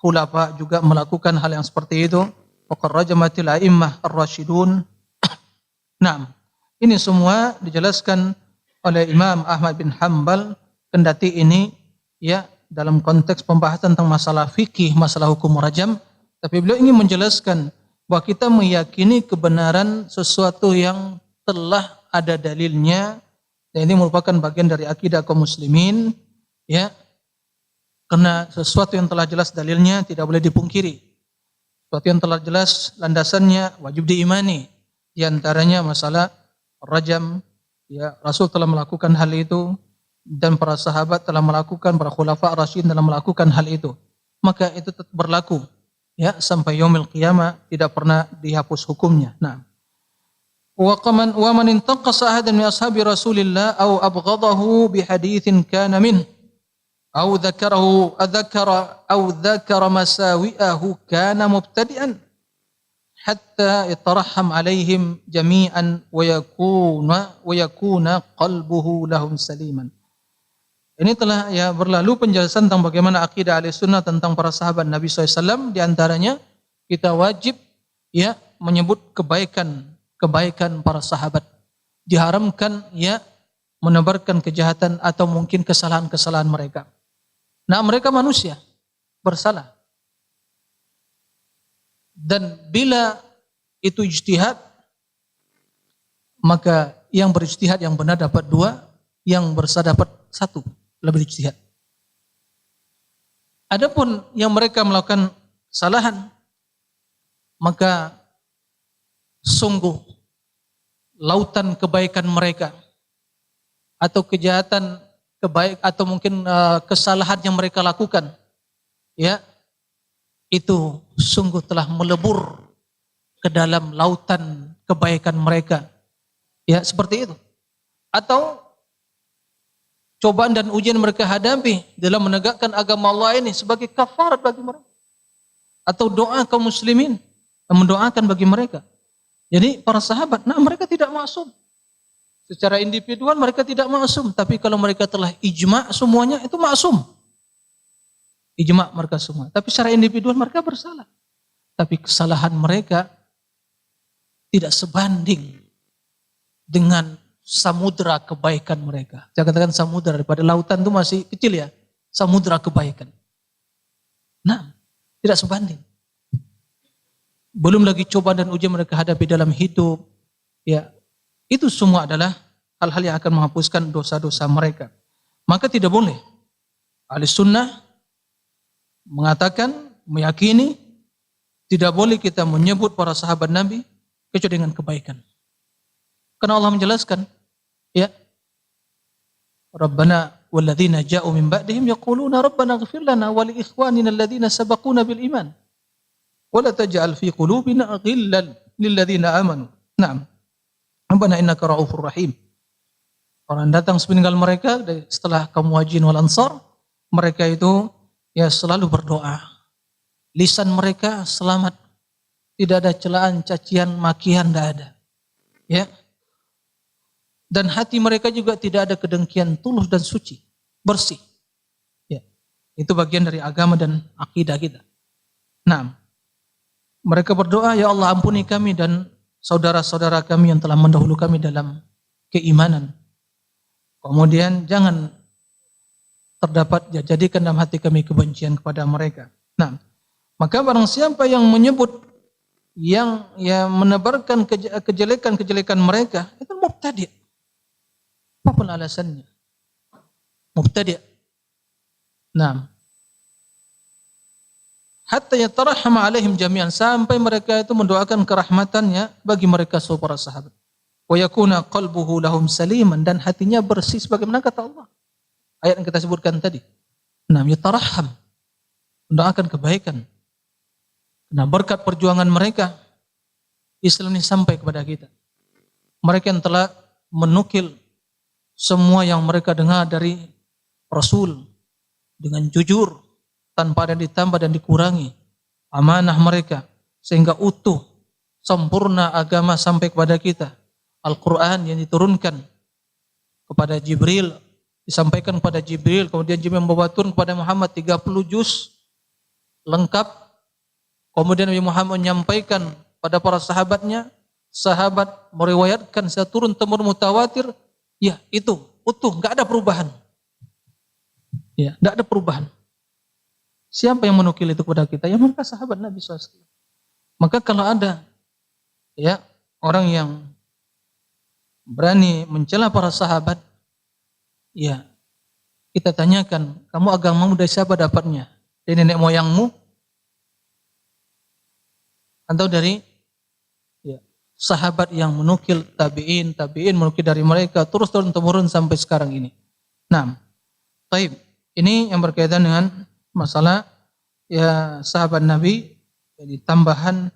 khulafa juga melakukan hal yang seperti itu. Wa qarrajamatil a'immah ar-rasyidun. Nah, ini semua dijelaskan oleh Imam Ahmad bin Hanbal, kendati ini ya dalam konteks pembahasan tentang masalah fikih, masalah hukum rajam, tapi beliau ingin menjelaskan bahwa kita meyakini kebenaran sesuatu yang telah ada dalilnya, dan ini merupakan bagian dari akidah kaum muslimin, ya, karena sesuatu yang telah jelas dalilnya tidak boleh dipungkiri. Sesuatu yang telah jelas landasannya wajib diimani. Di antaranya masalah rajam, ya, Rasul telah melakukan hal itu dan para sahabat telah melakukan, para khulafa rasyidin telah melakukan hal itu. Maka itu tetap berlaku, ya, sampai yaumil qiyamah, tidak pernah dihapus hukumnya. Nah, wa man intaqasa ahadan min ashabi Rasulillah aw abghadahu bi haditsin kana min aw dzakara masawi'ahu kana mubtadi'an hatta yatarahham alaihim jami'an wa yakuna qalbuhu lahum saliman. Ini telah ya berlalu penjelasan tentang bagaimana akidah Ahlussunnah tentang para sahabat Nabi SAW. Di antaranya kita wajib ya menyebut kebaikan para sahabat. Diharamkan ya menebarkan kejahatan atau mungkin kesalahan-kesalahan mereka. Nah, mereka manusia bersalah. Dan bila itu ijtihad, maka yang berijtihad yang benar dapat 2, yang bersalah dapat 1, lebih ijtihad. Adapun yang mereka melakukan kesalahan, maka sungguh lautan kebaikan mereka atau kejahatan atau mungkin kesalahan yang mereka lakukan, ya, itu sungguh telah melebur ke dalam lautan kebaikan mereka. Ya, seperti itu. Atau cobaan dan ujian mereka hadapi dalam menegakkan agama Allah ini sebagai kafarat bagi mereka. Atau doa kaum muslimin yang mendoakan bagi mereka. Jadi para sahabat, nah mereka tidak maksum. Secara individual mereka tidak maksum, tapi kalau mereka telah ijma semuanya itu maksum. Ijma mereka semua. Tapi secara individual mereka bersalah. Tapi kesalahan mereka tidak sebanding dengan samudra kebaikan mereka. Saya katakan samudra, daripada lautan itu masih kecil ya. Samudra kebaikan. Nah, tidak sebanding. Belum lagi cobaan dan ujian mereka hadapi dalam hidup. Ya, itu semua adalah hal-hal yang akan menghapuskan dosa-dosa mereka. Maka tidak boleh Ahlussunnah mengatakan, meyakini tidak boleh kita menyebut para sahabat Nabi kecuali dengan kebaikan. Karena Allah menjelaskan, ya, Rabbana walladzina ja'u min ba'dihim yaquluna rabbana ighfir lana wa li ikhwanina alladzina sabaquna bil iman wa la taj'al fi qulubina ghillan lil ladzina amanu. Naam. Rabbana innaka ra'ufur rahim. Orang datang sepeninggal mereka setelah kaum Muhajirin wal Ansar, mereka itu ya selalu berdoa. Lisan mereka selamat. Tidak ada celaan, cacian, makian, tidak ada. Ya. Dan hati mereka juga tidak ada kedengkian, tulus dan suci, bersih. Ya. Itu bagian dari agama dan akidah kita. Nah, mereka berdoa, ya Allah ampuni kami dan saudara-saudara kami yang telah mendahulu kami dalam keimanan. Kemudian jangan terdapat jadikan dalam hati kami kebencian kepada mereka. Nah, maka barang siapa yang menyebut yang menebarkan kejelekan mereka, itu mubtadi'. Apapun alasannya. Mubtadi'. Nah, hatta yatarahhama alaihim jami'an, sampai mereka itu mendoakan kerahmatannya bagi mereka para sahabat. Wa yakuna qalbuhu lahum saliman, dan hatinya bersih sebagaimana kata Allah. Ayat yang kita sebutkan tadi. Nah, yatarahham, mendoakan kebaikan. Nah, berkat perjuangan mereka, Islam ini sampai kepada kita. Mereka yang telah menukil semua yang mereka dengar dari Rasul dengan jujur, tanpa ada ditambah dan dikurangi. Amanah mereka sehingga utuh, sempurna agama sampai kepada kita. Al-Quran yang diturunkan kepada Jibril, disampaikan kepada Jibril, kemudian Jibril membawa turun kepada Muhammad 30 juz, lengkap, kemudian Nabi Muhammad menyampaikan pada para sahabatnya, sahabat meriwayatkan secara turun-temurun mutawatir, ya itu utuh, nggak ada perubahan. Ya, nggak ada perubahan. Siapa yang menukil itu kepada kita? Ya mereka sahabat Nabi SAW. Maka kalau ada ya orang yang berani mencela para sahabat, ya kita tanyakan, kamu agamamu dari siapa dapatnya? Dari nenek moyangmu? Atau dari ya, sahabat yang menukil tabi'in menukil dari mereka terus turun-temurun sampai sekarang ini. Nah, baik. Ini yang berkaitan dengan masalah ya sahabat Nabi, jadi tambahan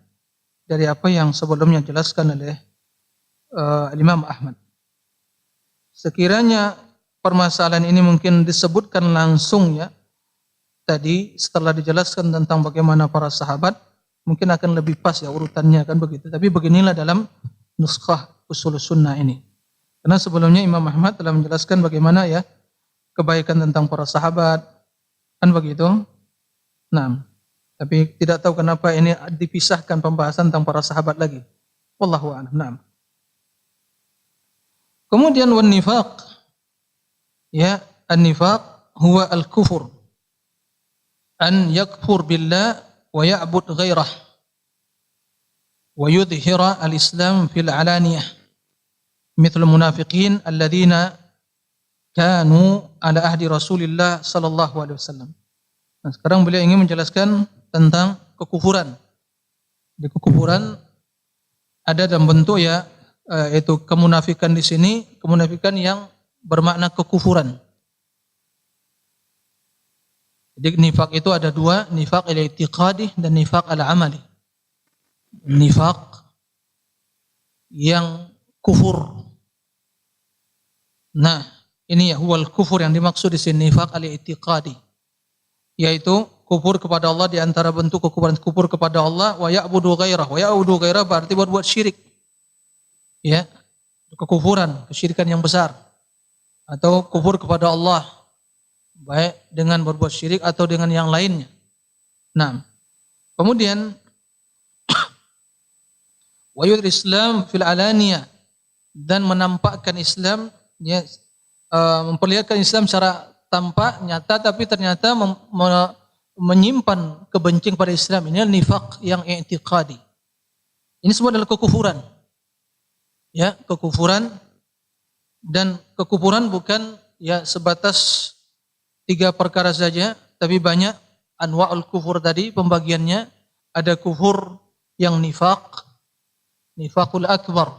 dari apa yang sebelumnya dijelaskan oleh Imam Ahmad. Sekiranya permasalahan ini mungkin disebutkan langsung ya tadi setelah dijelaskan tentang bagaimana para sahabat, mungkin akan lebih pas ya urutannya kan begitu. Tapi beginilah dalam nuskhah usul sunnah ini. Karena sebelumnya Imam Ahmad telah menjelaskan bagaimana ya kebaikan tentang para sahabat, kan begitu. Nah, tapi tidak tahu kenapa ini dipisahkan pembahasan tentang para sahabat lagi. Wallahu a'lam. Nah. Kemudian wan nifaq, ya an-nifaq huwa al-kufur, an yakfur billah wa ya'bud ghairah wa yudhhira al-islam fil alaniyah mithl munafiqin alladziina kanu ala ahdi Rasulillah sallallahu alaihi wasallam. Nah, sekarang beliau ingin menjelaskan tentang kekufuran. Di kekufuran ada dalam bentuk ya yaitu kemunafikan di sini, kemunafikan yang bermakna kekufuran. Jadi nifak itu ada dua, nifak al-i'tiqadi dan nifak al-amali. Nifak yang kufur. Nah, ini ya huwal kufur yang dimaksud di sini nifaq al-i'tiqadi, yaitu kufur kepada Allah di antara bentuk kekufuran, kufur kepada Allah wa ya'budu ghairah. Wa ya'budu ghairah berarti berbuat syirik. Ya, kekufuran, kesyirikan yang besar. Atau kufur kepada Allah baik dengan berbuat syirik atau dengan yang lainnya. Nah, kemudian wa yudhir Islam fil alaniyah, dan menampakkan Islam ya, memperlihatkan Islam secara tampak nyata tapi ternyata menyimpan kebencian pada Islam. Ini nifaq yang i'tiqadi. Ini semua adalah kekufuran. Ya, kekufuran, dan kekufuran bukan ya sebatas 3 perkara saja, tapi banyak anwa'ul kufur tadi pembagiannya. Ada kufur yang nifaq, nifaqul akbar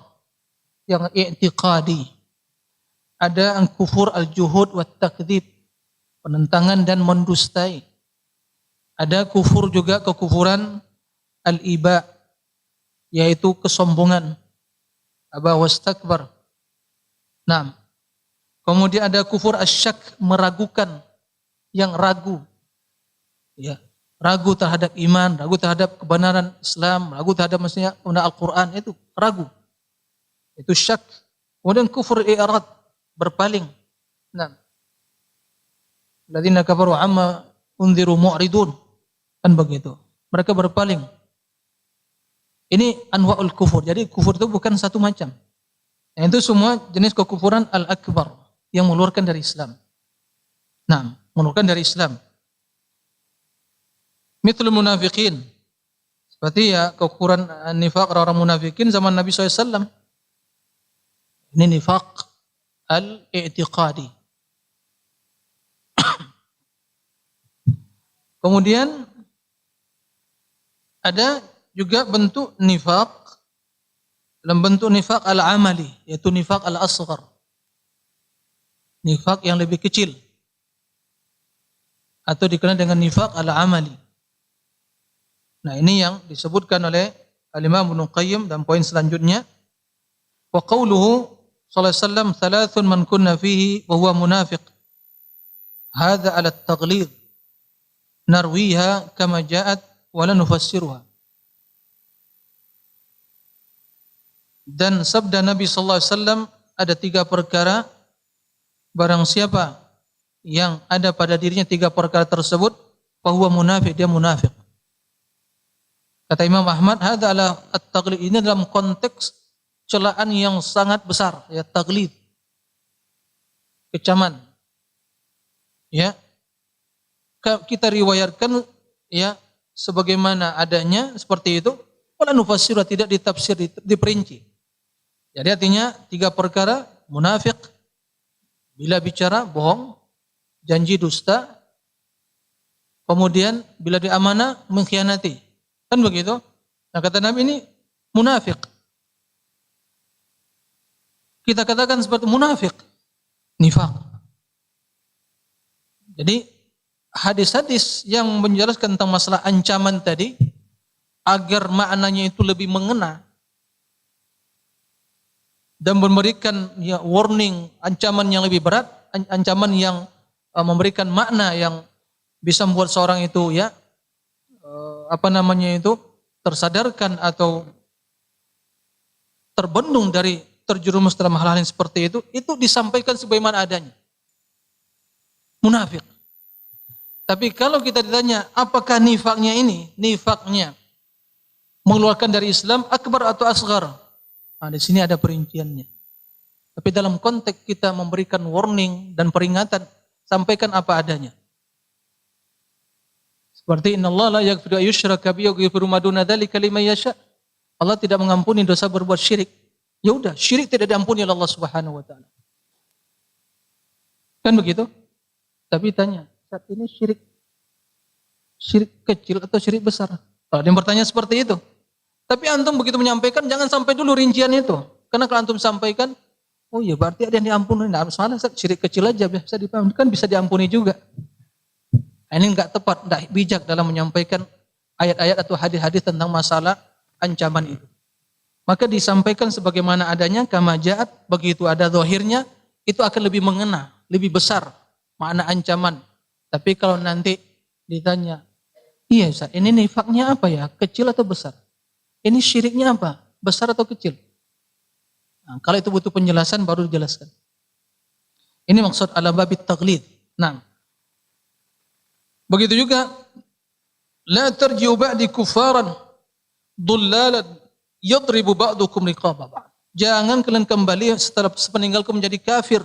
yang i'tiqadi. Ada kufur al-juhud wa takdzib, penentangan dan mendustai. Ada kufur juga kekufuran al-iba, yaitu kesombongan, aba wastakbar. Nah, kemudian ada kufur asyak, meragukan, yang ragu. Ya, ragu terhadap iman, ragu terhadap kebenaran Islam, ragu terhadap maksudnya Al-Qur'an, itu ragu. Itu syak. Kemudian kufur i'rad, berpaling. Nah, alladzina kafaru amma unziru mu'ridun, kan begitu. Mereka berpaling. Ini anwa'ul kufur. Jadi kufur itu bukan satu macam. Nah, itu semua jenis kekufuran al-akbar yang mengeluarkan dari Islam. Nah, mengeluarkan dari Islam. Mithlul munafiqin, seperti ya kekufuran nifaq orang munafikin zaman Nabi SAW. Ini nifaq al-i'tiqadi. Kemudian ada juga bentuk nifaq dalam bentuk nifaq al-amali, yaitu nifaq al-asghar. Nifaq yang lebih kecil, atau dikenal dengan nifaq al-amali. Nah, ini yang disebutkan oleh Al-Imam Ibnu Qayyim dan poin selanjutnya. Wa qauluhu sallallahu alaihi wasallam, "Thalathun man kunna fihi wa huwa munafiq." Hadza 'ala at-taghlid. Narwiha kama ja'at wa la nufassiruha. Dan sabda Nabi sallallahu alaihi wasallam, ada 3 perkara, barang siapa yang ada pada dirinya 3 perkara tersebut, bahwa munafik, dia munafik. Kata Imam Ahmad, hadza ala at-taghlid, ini dalam konteks celaan yang sangat besar, ya, taglid, kecaman. Ya, kita riwayatkan ya sebagaimana adanya seperti itu, wala nufassiru, tidak ditafsir, diperinci. Jadi artinya 3 perkara: munafik, bila bicara bohong, janji dusta, kemudian bila diamanah mengkhianati. Kan begitu? Nah, kata Nabi ini munafik. Kita katakan seperti munafik, nifaq. Jadi hadis-hadis yang menjelaskan tentang masalah ancaman tadi, agar maknanya itu lebih mengena dan memberikan ya warning, ancaman yang lebih berat, ancaman yang memberikan makna yang bisa membuat seorang itu ya tersadarkan atau terbendung dari terjerumus dalam hal-hal yang seperti itu disampaikan sebagaimana adanya. Munafik. Tapi kalau kita ditanya apakah nifaknya ini, nifaknya mengeluarkan dari Islam akbar atau asghar? Nah, di sini ada perinciannya. Tapi dalam konteks kita memberikan warning dan peringatan, sampaikan apa adanya. Seperti innallaha la yaghfiru ayyushraka bihi wa yaghfiru ma duna dzalika liman yasha. Allah tidak mengampuni dosa berbuat syirik. Ya udah, syirik tidak diampuni oleh Allah Subhanahu wa taala. Kan begitu? Tapi tanya, saat ini syirik kecil atau syirik besar? Kalau dia bertanya seperti itu. Tapi antum begitu menyampaikan, jangan sampai dulu rincian itu. Karena kalau antum sampaikan, oh iya berarti ada yang diampuni. Nah, masalah syirik kecil aja bisa diampuni, kan bisa diampuni juga. Ini enggak tepat, enggak bijak dalam menyampaikan ayat-ayat atau hadis-hadis tentang masalah ancaman itu. Maka disampaikan sebagaimana adanya, kama ja'at, begitu ada zahirnya, itu akan lebih mengena, lebih besar makna ancaman. Tapi kalau nanti ditanya, iya Ustaz, ini nifaknya apa ya? Kecil atau besar? Ini syiriknya apa? Besar atau kecil? Nah, kalau itu butuh penjelasan baru dijelaskan. Ini maksud ala babit taghlid. Nah, begitu juga la tarji'u ba'di kufaran dhullalan yadribu ba'dukum riqaba ba'd. Jangan kalian kembali setelah sepeninggalku menjadi kafir,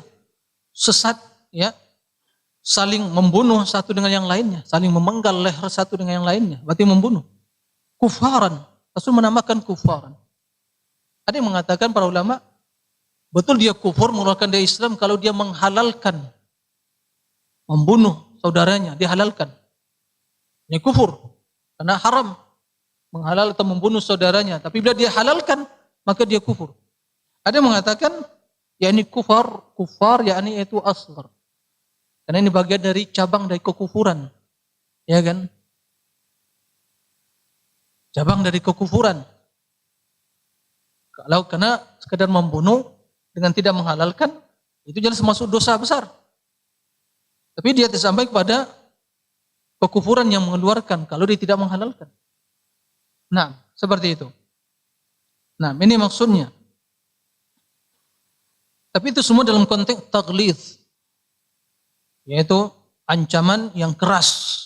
sesat, ya, saling membunuh satu dengan yang lainnya, saling memenggal leher satu dengan yang lainnya, berarti membunuh. Kufaran, Rasul menamakan kufaran. Ada yang mengatakan para ulama, betul dia kufur mengeluarkan dari Islam kalau dia menghalalkan membunuh saudaranya, dihalalkan. Ini kufur, karena haram menghalal atau membunuh saudaranya. Tapi bila dia halalkan, maka dia kufur. Ada yang mengatakan, ya ini kufar, ya ini itu asghar. Karena ini bagian dari cabang dari kekufuran. Ya kan? Cabang dari kekufuran. Kalau karena sekedar membunuh dengan tidak menghalalkan, itu jelas masuk dosa besar. Tapi dia sampai kepada kekufuran yang mengeluarkan kalau dia tidak menghalalkan. Nah, seperti itu. Nah, ini maksudnya. Tapi itu semua dalam konteks taghlid, yaitu ancaman yang keras.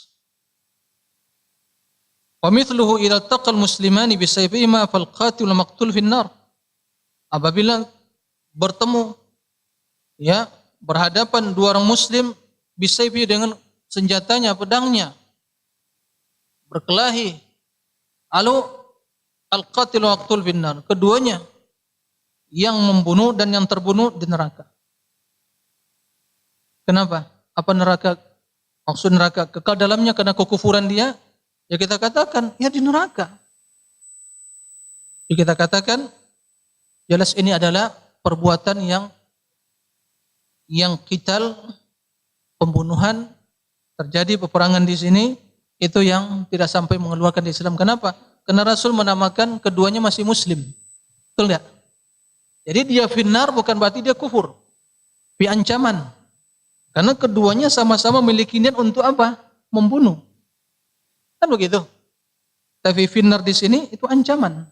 Wa mithluhu idza taqal muslimani bisayfihima fal qatil maqtul finnar. Apabila bertemu, ya, berhadapan dua orang muslim bisayfi dengan senjatanya, pedangnya, berkelahi, lalu al-qatil maqtul finnar, keduanya yang membunuh dan yang terbunuh di neraka. Kenapa? Apa neraka? Maksud neraka kekal dalamnya karena kekufuran dia? Ya kita katakan, ya di neraka. Ya kita katakan, jelas ini adalah perbuatan yang qital, pembunuhan, terjadi peperangan di sini, itu yang tidak sampai mengeluarkan di Islam. Kenapa? Karena Rasul menamakan keduanya masih muslim. Betul enggak? Jadi dia finnar bukan berarti dia kufur. Tapi ancaman. Karena keduanya sama-sama memiliki niat untuk apa? Membunuh. Kan begitu. Tapi finnar di sini itu ancaman.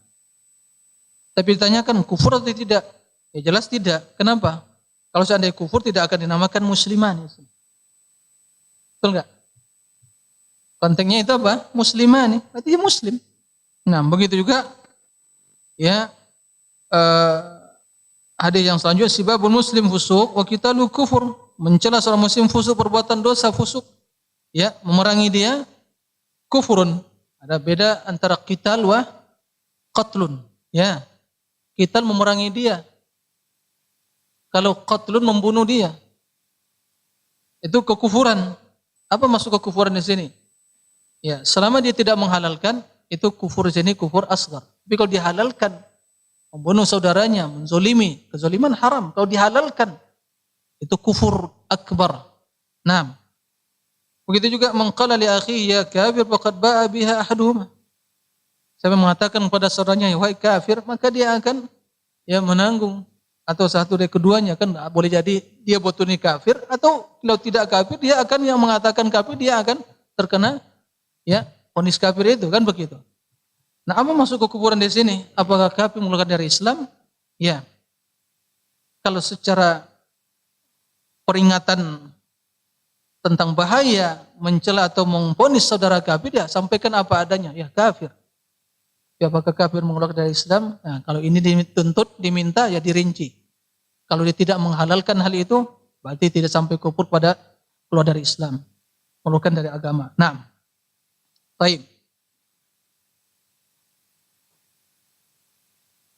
Tapi ditanyakan kufur atau tidak? Ya jelas tidak. Kenapa? Kalau seandainya kufur tidak akan dinamakan musliman. Betul enggak? Konteksnya itu apa? Musliman. Berarti dia muslim. Nah, begitu juga ya hadis yang selanjutnya sibabul muslim fusuq wa qitalu kufur, mencela seorang muslim fusuk, perbuatan dosa fusuk, ya, memerangi dia kufurun. Ada beda antara qital wa qatlun, ya. Qital memerangi dia. Kalau qatlun membunuh dia. Itu kekufuran. Apa maksud kekufuran di sini? Ya, selama dia tidak menghalalkan, itu kufur di sini kufur asghar. Tapi kalau dihalalkan, membunuh saudaranya, menzolimi, kezoliman haram. Kalau dihalalkan, itu kufur akbar. Nah, begitu juga mengqala li akhihi ya kafir faqad ba'a biha ahaduhuma. Saya mengatakan kepada saudaranya, wahai kafir, maka dia akan ya menanggung, atau satu dari keduanya, kan boleh jadi dia betul ini kafir, atau kalau tidak kafir dia akan yang mengatakan kafir, dia akan terkena ya vonis kafir itu, kan begitu. Nah, apa maksud kekufuran di sini? Apakah kafir mengeluarkan dari Islam? Ya. Kalau secara peringatan tentang bahaya mencela atau memvonis saudara kafir, ya sampaikan apa adanya, ya kafir. Ya, apakah kafir mengeluarkan dari Islam? Nah, kalau ini dituntut, diminta, ya dirinci. Kalau dia tidak menghalalkan hal itu, berarti tidak sampai kufur pada keluar dari Islam, mengeluarkan dari agama. Nah, baik.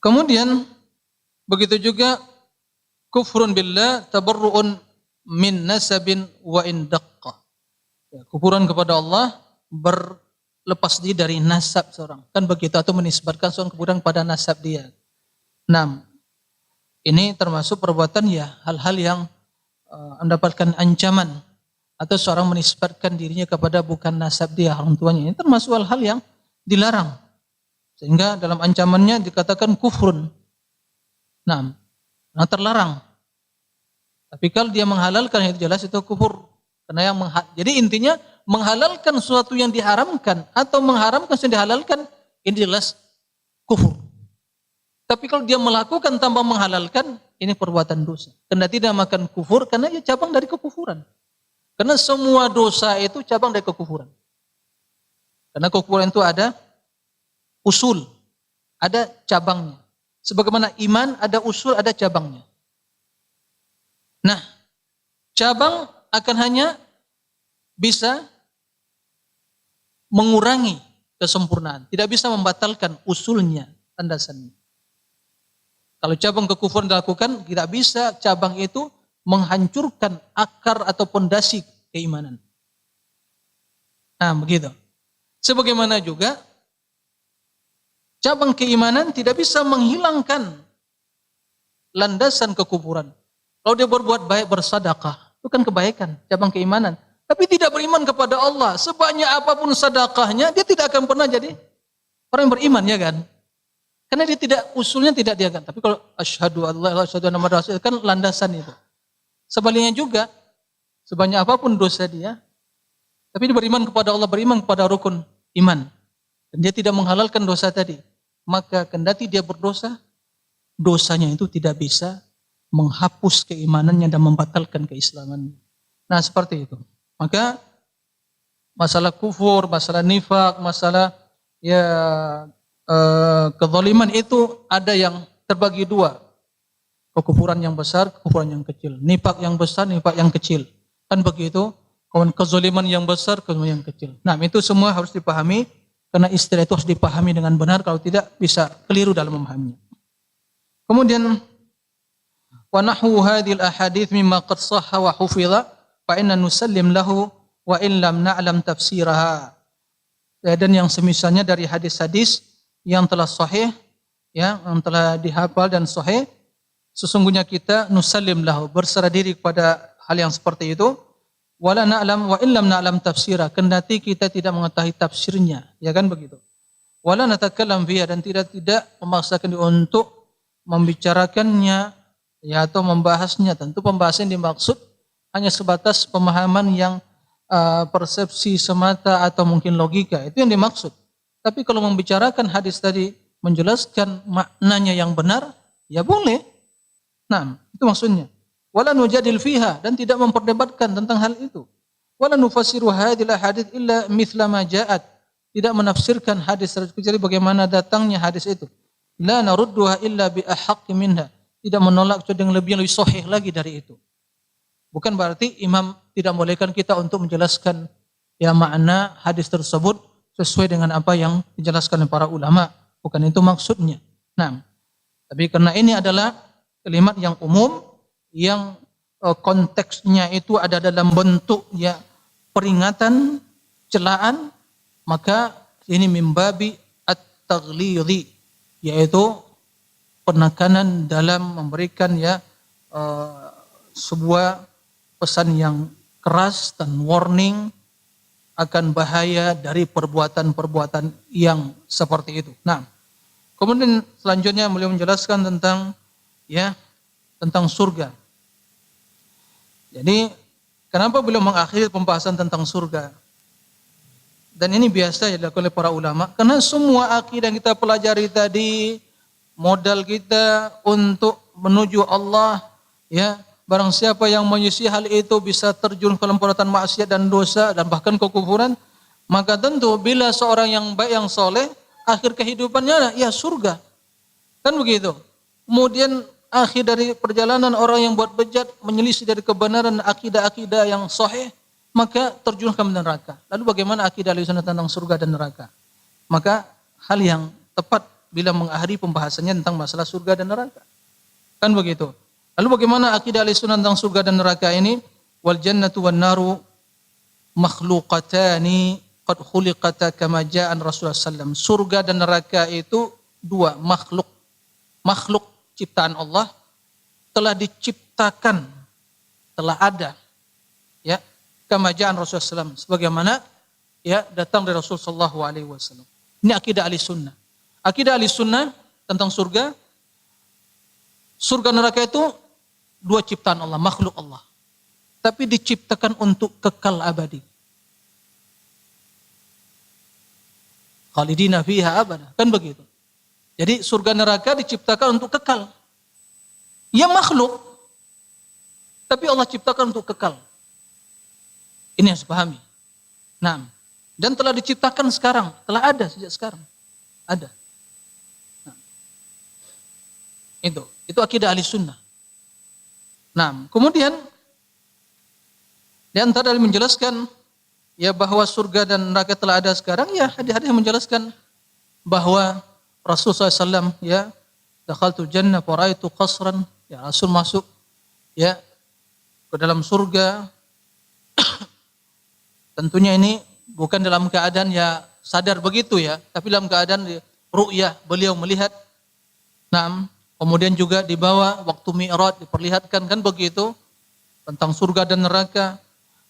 Kemudian begitu juga kufrun billah tabarru'un min nasabin wa in daqqa. Ya, kufuran kepada Allah berlepas diri dari nasab seorang. Kan begitu, atau menisbatkan seorang kufuran pada nasab dia. Nah, ini termasuk perbuatan ya hal-hal yang mendapatkan ancaman, atau seorang menisbatkan dirinya kepada bukan nasab dia, orang tuanya. Ini termasuk hal-hal yang dilarang. Sehingga dalam ancamannya dikatakan kufrun. Nah, terlarang. Tapi kalau dia menghalalkan, itu jelas itu kufur. Karena yang jadi intinya menghalalkan sesuatu yang diharamkan atau mengharamkan sesuatu yang dihalalkan, ini jelas kufur. Tapi kalau dia melakukan tanpa menghalalkan, ini perbuatan dosa. Karena tidak makan kufur, karena ia cabang dari kekufuran. Karena semua dosa itu cabang dari kekufuran. Karena kekufuran itu ada usul, ada cabangnya. Sebagaimana iman ada usul, ada cabangnya. Nah, cabang akan hanya bisa mengurangi kesempurnaan, tidak bisa membatalkan usulnya, landasannya. Kalau cabang kekufuran dilakukan, tidak bisa cabang itu menghancurkan akar atau pondasi keimanan. Nah, begitu. Sebagaimana juga cabang keimanan tidak bisa menghilangkan landasan kekufuran. Kalau dia berbuat baik, bersedekah, itu kan kebaikan, cabang keimanan. Tapi tidak beriman kepada Allah, sebanyak apapun sedekahnya, dia tidak akan pernah jadi orang yang beriman, ya kan? Karena dia tidak, usulnya tidak dia kan. Tapi kalau asyhadu alla asyhadu anna muhammadar rasulullah, kan landasan itu. Sebaliknya juga, sebanyak apapun dosa dia, tapi dia beriman kepada Allah, beriman kepada rukun iman, dan dia tidak menghalalkan dosa tadi, maka kendati dia berdosa, dosanya itu tidak bisa menghapus keimanannya dan membatalkan keislamannya. Nah, seperti itu. Maka masalah kufur, masalah nifak, masalah ya kezaliman itu ada yang terbagi dua. Kekufuran yang besar, kekufuran yang kecil. Nifak yang besar, nifak yang kecil. Kan begitu. Kemudian kezaliman yang besar, kezaliman yang kecil. Nah, itu semua harus dipahami. Karena istilah itu harus dipahami dengan benar, kalau tidak bisa keliru dalam memahaminya. Kemudian wa nahwu hadhil ahadits mimma qad sahha wa hufidha fa inna nusallim lahu wa in lam na'lam tafsiraha. Dan yang semisalnya dari hadis-hadis yang telah sahih, ya, yang telah dihafal dan sahih, sesungguhnya kita nusallim lahu, berserah diri kepada hal yang seperti itu. Wala na'lam wa illam na'lam tafsira, kendati kita tidak mengetahui tafsirnya, ya kan begitu. Wala natakallam fiha, dan tidak memaksakan untuk membicarakannya, ya, atau membahasnya. Tentu pembahasan dimaksud hanya sebatas pemahaman yang persepsi semata atau mungkin logika, itu yang dimaksud. Tapi kalau membicarakan hadis tadi, menjelaskan maknanya yang benar, ya boleh. Nah, itu maksudnya. Wala nujadil fiha, dan tidak memperdebatkan tentang hal itu. Wala nufassiru hadhil ahadits illa mithla ma ja'at, tidak menafsirkan hadis kecuali bagaimana datangnya hadis itu. La narudduha illa bi ahaqqi minha. Tidak menolak kecuali dengan lebih sahih lagi dari itu. Bukan berarti imam tidak membolehkan kita untuk menjelaskan ya makna hadis tersebut sesuai dengan apa yang dijelaskan oleh para ulama. Bukan itu maksudnya. Nah, tapi karena ini adalah kalimat yang umum yang konteksnya itu ada dalam bentuk ya peringatan, celaan, maka ini mimbabi at-taghlidhi, yaitu penekanan dalam memberikan ya sebuah pesan yang keras dan warning akan bahaya dari perbuatan-perbuatan yang seperti itu. Nah, kemudian selanjutnya beliau menjelaskan tentang tentang surga. Jadi, kenapa beliau mengakhiri pembahasan tentang surga? Dan ini biasa ya dilakukan oleh para ulama, karena semua akidah yang kita pelajari tadi, modal kita untuk menuju Allah, ya, barang siapa yang menyisi hal itu bisa terjun ke dalam perbuatan maksiat dan dosa dan bahkan kekufuran, maka tentu bila seorang yang baik, yang soleh, akhir kehidupannya ya surga. Kan begitu. Kemudian akhir dari perjalanan orang yang buat bejat, menyelisih dari kebenaran akidah-akidah yang sahih, maka terjun ke neraka. Lalu bagaimana akidah Ahlussunnah tentang surga dan neraka? Maka hal yang tepat bila mengakhiri pembahasannya tentang masalah surga dan neraka. Kan begitu. Lalu bagaimana akidah Ahlussunnah tentang surga dan neraka ini? Wal jannatu wan naru makhluqatani qad khuliqata kama ja'an Rasulullah sallallahu alaihi wasallam. Surga dan neraka itu dua makhluk. Makhluk ciptaan Allah telah diciptakan, telah ada. Ya, kama ja'an Rasulullah sallallahu sebagaimana ya datang dari Rasul sallallahu alaihi wasallam. Ini akidah Ahlussunnah. Akidah Ahlussunnah tentang surga neraka itu dua ciptaan Allah, makhluk Allah. Tapi diciptakan untuk kekal abadi. Khalidina fiha abada. Kan begitu. Jadi surga neraka diciptakan untuk kekal. Ya makhluk. Tapi Allah ciptakan untuk kekal. Ini yang harus dipahami. Nah, dan telah diciptakan sekarang. Telah ada sejak sekarang. Ada. Nah, itu akidah Ahlussunnah. Nah, kemudian di antara menjelaskan ya bahwa surga dan neraka telah ada sekarang, ya hadis-hadis yang menjelaskan bahwa Rasulullah SAW ya dakhaltul jannah fa ra'aitu qasran, ya Rasul masuk ya ke dalam surga. Tentunya ini bukan dalam keadaan ya sadar begitu ya, tapi dalam keadaan ru'yah, beliau melihat. Nah, kemudian juga dibawa waktu Mi'raj diperlihatkan kan begitu tentang surga dan neraka.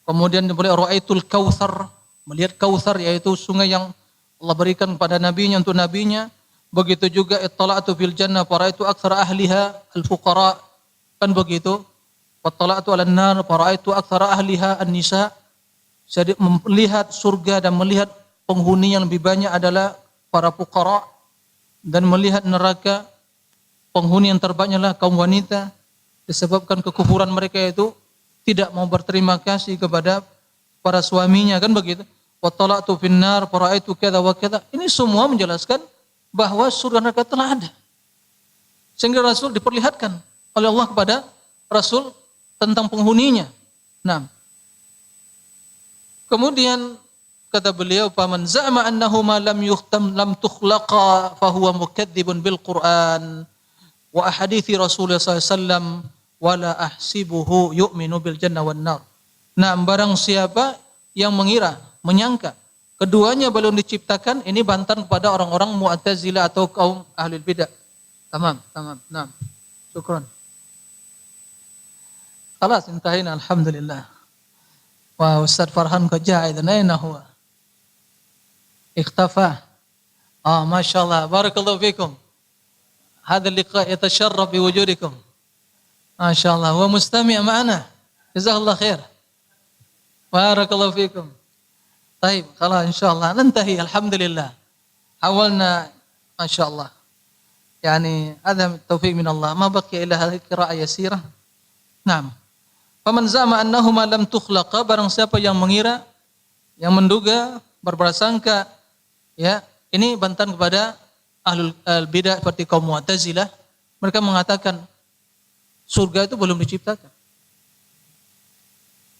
Kemudian beliau ra'aitul kautsar, melihat kautsar yaitu sungai yang Allah berikan kepada nabinya untuk nabinya. Begitu juga ittala'tu fil jannah faraitu aktsara ahliha al-fuqara, kan begitu. Wattala'tu 'alan nar faraitu aktsara ahliha an-nisa. Saya melihat surga dan melihat penghuni yang lebih banyak adalah para fuqara, dan melihat neraka penghuni yang terbanyak adalah kaum wanita, disebabkan kekufuran mereka itu tidak mau berterima kasih kepada para suaminya, kan begitu. Wattala'tu finnar faraitu kadza wa kadza. Ini semua menjelaskan bahwa surga neraka telah ada. Sehingga Rasul diperlihatkan oleh Allah kepada Rasul tentang penghuninya. Nah, kemudian kata beliau, "Faman za'ama annahu ma lam yukhtam lam tukhlaqa fa huwa mukadzibun bil Qur'an wa ahadithi Rasulullah sallallahu alaihi wasallam wala ahsibuhu yu'minu bil jannah wan nar." Nah, barang siapa yang mengira, menyangka keduanya belum diciptakan, ini bantahan kepada orang-orang Mu'tazilah atau kaum ahlul bidah. Tamam. Nah, syukran. Khalas, intahina, alhamdulillah. Wah, Ustaz Farhan kejah, aina huwa? Ikhtafa. Masyaallah, barakallahu fikum. Hadha liqa yatasharraf biwujudikum. Masyaallah, wa mustami' ma'ana. Jazakallahu khair. Barakallahu fikum. Baik, kalau insyaallah nantahi, alhamdulillah. Awalna masyaallah. Yani ada taufik min Allah, ma baqiya illa hadhihi qira'ah yasirah. Naam. Faman zama annahuma lam tukhlaqa, barang siapa yang mengira, yang menduga, berprasangka Ya, ini bantahan kepada ahlul bidah seperti kaum Mu'tazilah. Mereka mengatakan surga itu belum diciptakan.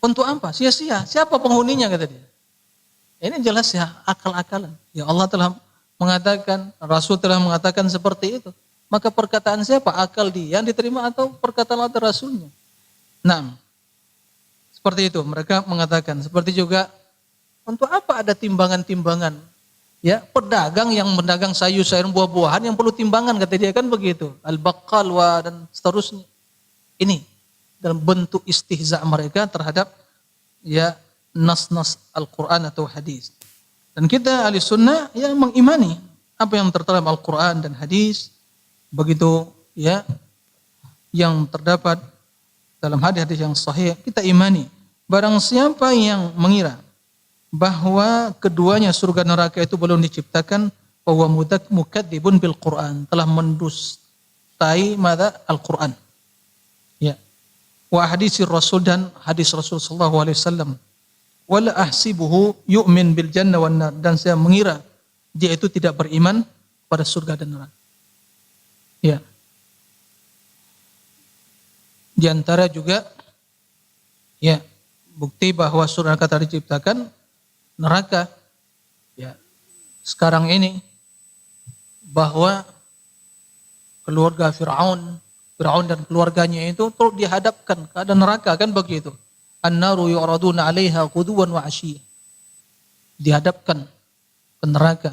Untuk apa? Sia-sia. Siapa penghuninya kata dia. Ini jelas ya akal-akalan. Ya Allah telah mengatakan, Rasul telah mengatakan seperti itu. Maka perkataan siapa? Akal dia yang diterima atau perkataan Allah Rasulnya? Nah, seperti itu mereka mengatakan. Seperti juga untuk apa ada timbangan-timbangan? Ya, pedagang yang mendagang sayur-sayuran buah-buahan yang perlu timbangan kata dia kan begitu. Al-baqqal dan seterusnya. Ini dalam bentuk istihza mereka terhadap ya nas-nas Al-Qur'an atau hadis. Dan kita ahli sunnah yang mengimani apa yang tertera dalam Al-Qur'an dan hadis begitu ya yang terdapat dalam hadis-hadis yang sahih kita imani. Barang siapa yang mengira bahwa keduanya surga neraka itu belum diciptakan, bahwa mukadzibun bil Quran, telah mendustai Al-Quran. Ya. Wa hadisir Rasul dan hadis Rasul sallallahu alaihi wasallam. Wala ahsibuhu yu'min bil jannah wan nar, dan saya mengira dia itu tidak beriman pada surga dan neraka. Ya. Di antara juga ya bukti bahwa surga neraka telah diciptakan, neraka ya sekarang ini bahwa keluarga Fir'aun dan keluarganya itu terus dihadapkan ke ada neraka kan begitu. An-naru yu'raduna 'alaiha ghuduwan wa 'ashiyya. Dihadapkan ke neraka,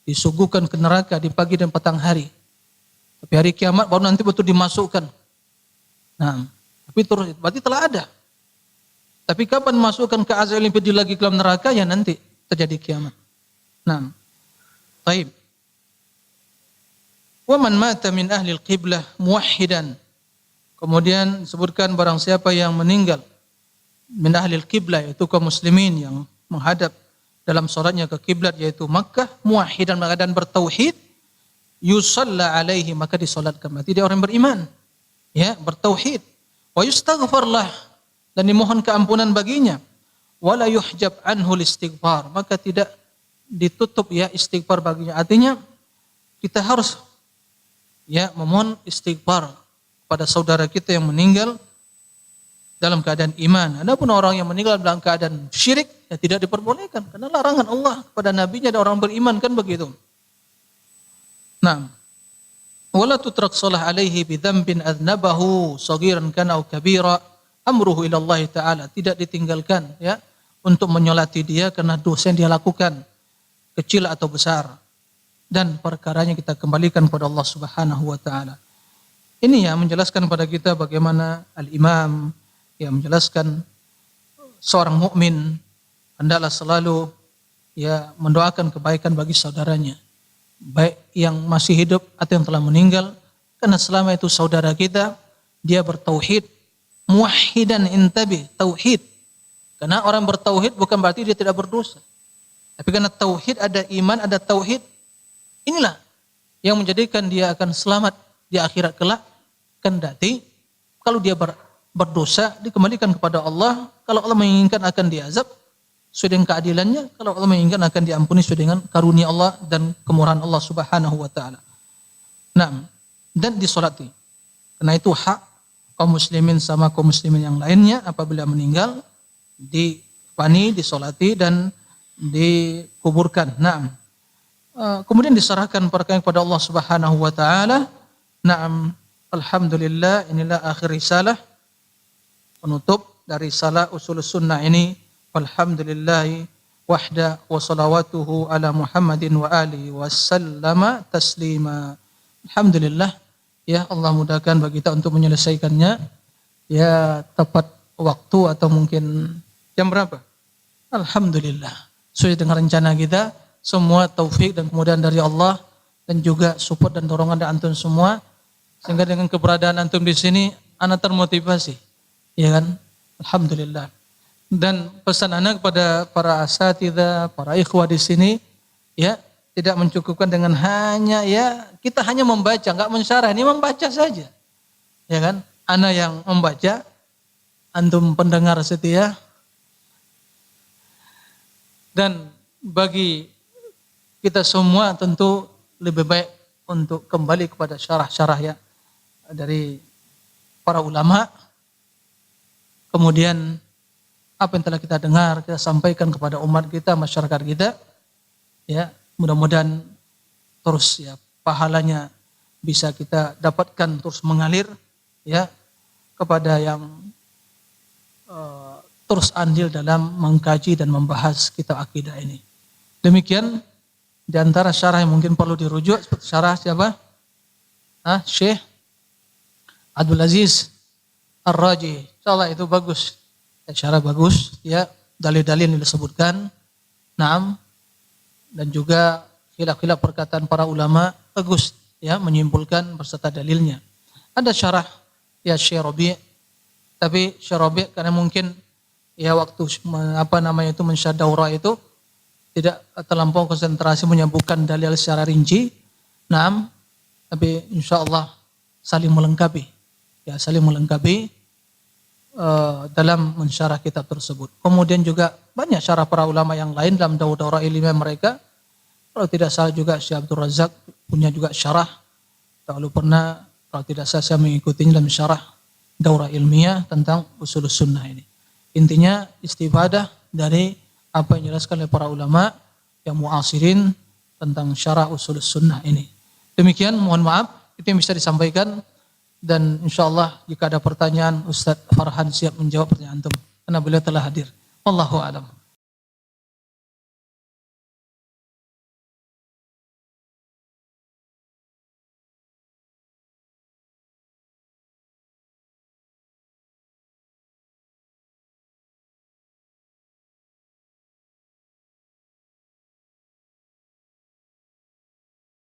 disuguhkan ke neraka di pagi dan petang hari. Tapi hari kiamat baru nanti betul dimasukkan. Nah, tapi terus berarti telah ada. Tapi kapan masukkan ke azab yang pedih lagi ke dalam neraka? Ya nanti terjadi kiamat. Nah, taib. Wa man mata min ahli al-qiblah muwahhidan. Kemudian disebutkan barang siapa yang meninggal min ahli al-qiblah, yaitu kaum muslimin yang menghadap dalam salatnya ke kiblat yaitu Makkah, muwahhidan dan bertauhid, yusalla alaihi, maka disolatkan. Berarti dia orang beriman. Ya, bertauhid. Wa yustaghfar lah, dan dimohon keampunan baginya. Wala yuhjab anhu istighfar, maka tidak ditutup ya istighfar baginya. Artinya kita harus ya memohon istighfar pada saudara kita yang meninggal dalam keadaan iman. Adapun orang yang meninggal dalam keadaan syirik ya tidak diperbolehkan karena larangan Allah kepada nabinya dan orang beriman kan begitu. Nah, wala tutrak salah alaihi bi dzambin adnabahu saghiran kana aw kabira amruhu ila Allah Ta'ala, tidak ditinggalkan ya untuk menyolati dia karena dosa yang dia lakukan kecil atau besar, dan perkaranya kita kembalikan kepada Allah Subhanahu wa taala. Ini yang menjelaskan kepada kita bagaimana al-Imam yang menjelaskan seorang mukmin hendaklah selalu ya mendoakan kebaikan bagi saudaranya, baik yang masih hidup atau yang telah meninggal, karena selama itu saudara kita dia bertauhid. Muwahhidan, intabi, tauhid. Karena orang bertauhid bukan berarti dia tidak berdosa. Tapi karena tauhid, ada iman, ada tauhid, inilah yang menjadikan dia akan selamat di akhirat kelak. Kendati kalau dia berdosa dikembalikan kepada Allah. Kalau Allah menginginkan akan diazab sesuai dengan keadilannya. Kalau Allah menginginkan akan diampuni sesuai dengan karunia Allah dan kemurahan Allah Subhanahu wa taala. Nah, dan disolati. Karena itu hak kaum muslimin sama kaum muslimin yang lainnya apabila meninggal difani, disolati dan dikuburkan. Naam. Kemudian diserahkan perkara kepada Allah Subhanahu wa taala. Naam. Alhamdulillah, inilah akhir risalah penutup dari risalah Ushul Sunnah ini. Alhamdulillah wahda wa salawatuhu ala Muhammadin wa alihi wa sallama taslima. Alhamdulillah. Ya Allah mudahkan bagi kita untuk menyelesaikannya ya tepat waktu atau mungkin jam berapa? Alhamdulillah. Sesuai dengan rencana kita, semua taufik dan kemudahan dari Allah dan juga support dan dorongan dari antum semua, sehingga dengan keberadaan antum di sini ana termotivasi. Ya kan? Alhamdulillah. Dan pesan anak kepada para asatidzah, para ikhwah di sini ya, tidak mencukupkan dengan hanya ya kita hanya membaca, enggak mensyarah, ini membaca saja. Ya kan? Ana yang membaca, antum pendengar setia. Dan bagi kita semua tentu lebih baik untuk kembali kepada syarah-syarah ya dari para ulama. Kemudian apa yang telah kita dengar kita sampaikan kepada umat kita, masyarakat kita. Ya, mudah-mudahan terus ya pahalanya bisa kita dapatkan terus mengalir ya kepada yang terus andil dalam mengkaji dan membahas kitab akidah ini. Demikian di antara syarah yang mungkin perlu dirujuk seperti syarah siapa? Syekh Abdul Aziz Ar-Raji. Insyaallah itu bagus. Syarah bagus ya, dalil-dalil yang disebutkan. Naam. Dan juga khilaf-khilaf perkataan para ulama bagus ya menyimpulkan beserta dalilnya. Ada syarah ya Syekh Rabi', tapi Syekh Rabi' karena mungkin ya waktu mensyarah daurah itu tidak terlampau konsentrasi menyebutkan dalil secara rinci. Naam, tapi insyaallah saling melengkapi. Ya, saling melengkapi dalam mensyarah kitab tersebut. Kemudian juga banyak syarah para ulama yang lain dalam daurah ilmiah mereka. Kalau tidak salah juga Syekh Abdul Razak punya juga syarah. Kalau pernah, kalau tidak salah saya mengikutinya dalam syarah daurah ilmiah tentang usul sunnah ini. Intinya istifadah dari apa yang dijelaskan oleh para ulama yang muasirin tentang syarah usul sunnah ini. Demikian, mohon maaf, itu yang bisa disampaikan. Dan insyaallah jika ada pertanyaan, Ustaz Farhan siap menjawab pertanyaan antum karena beliau telah hadir. Wallahu a'lam.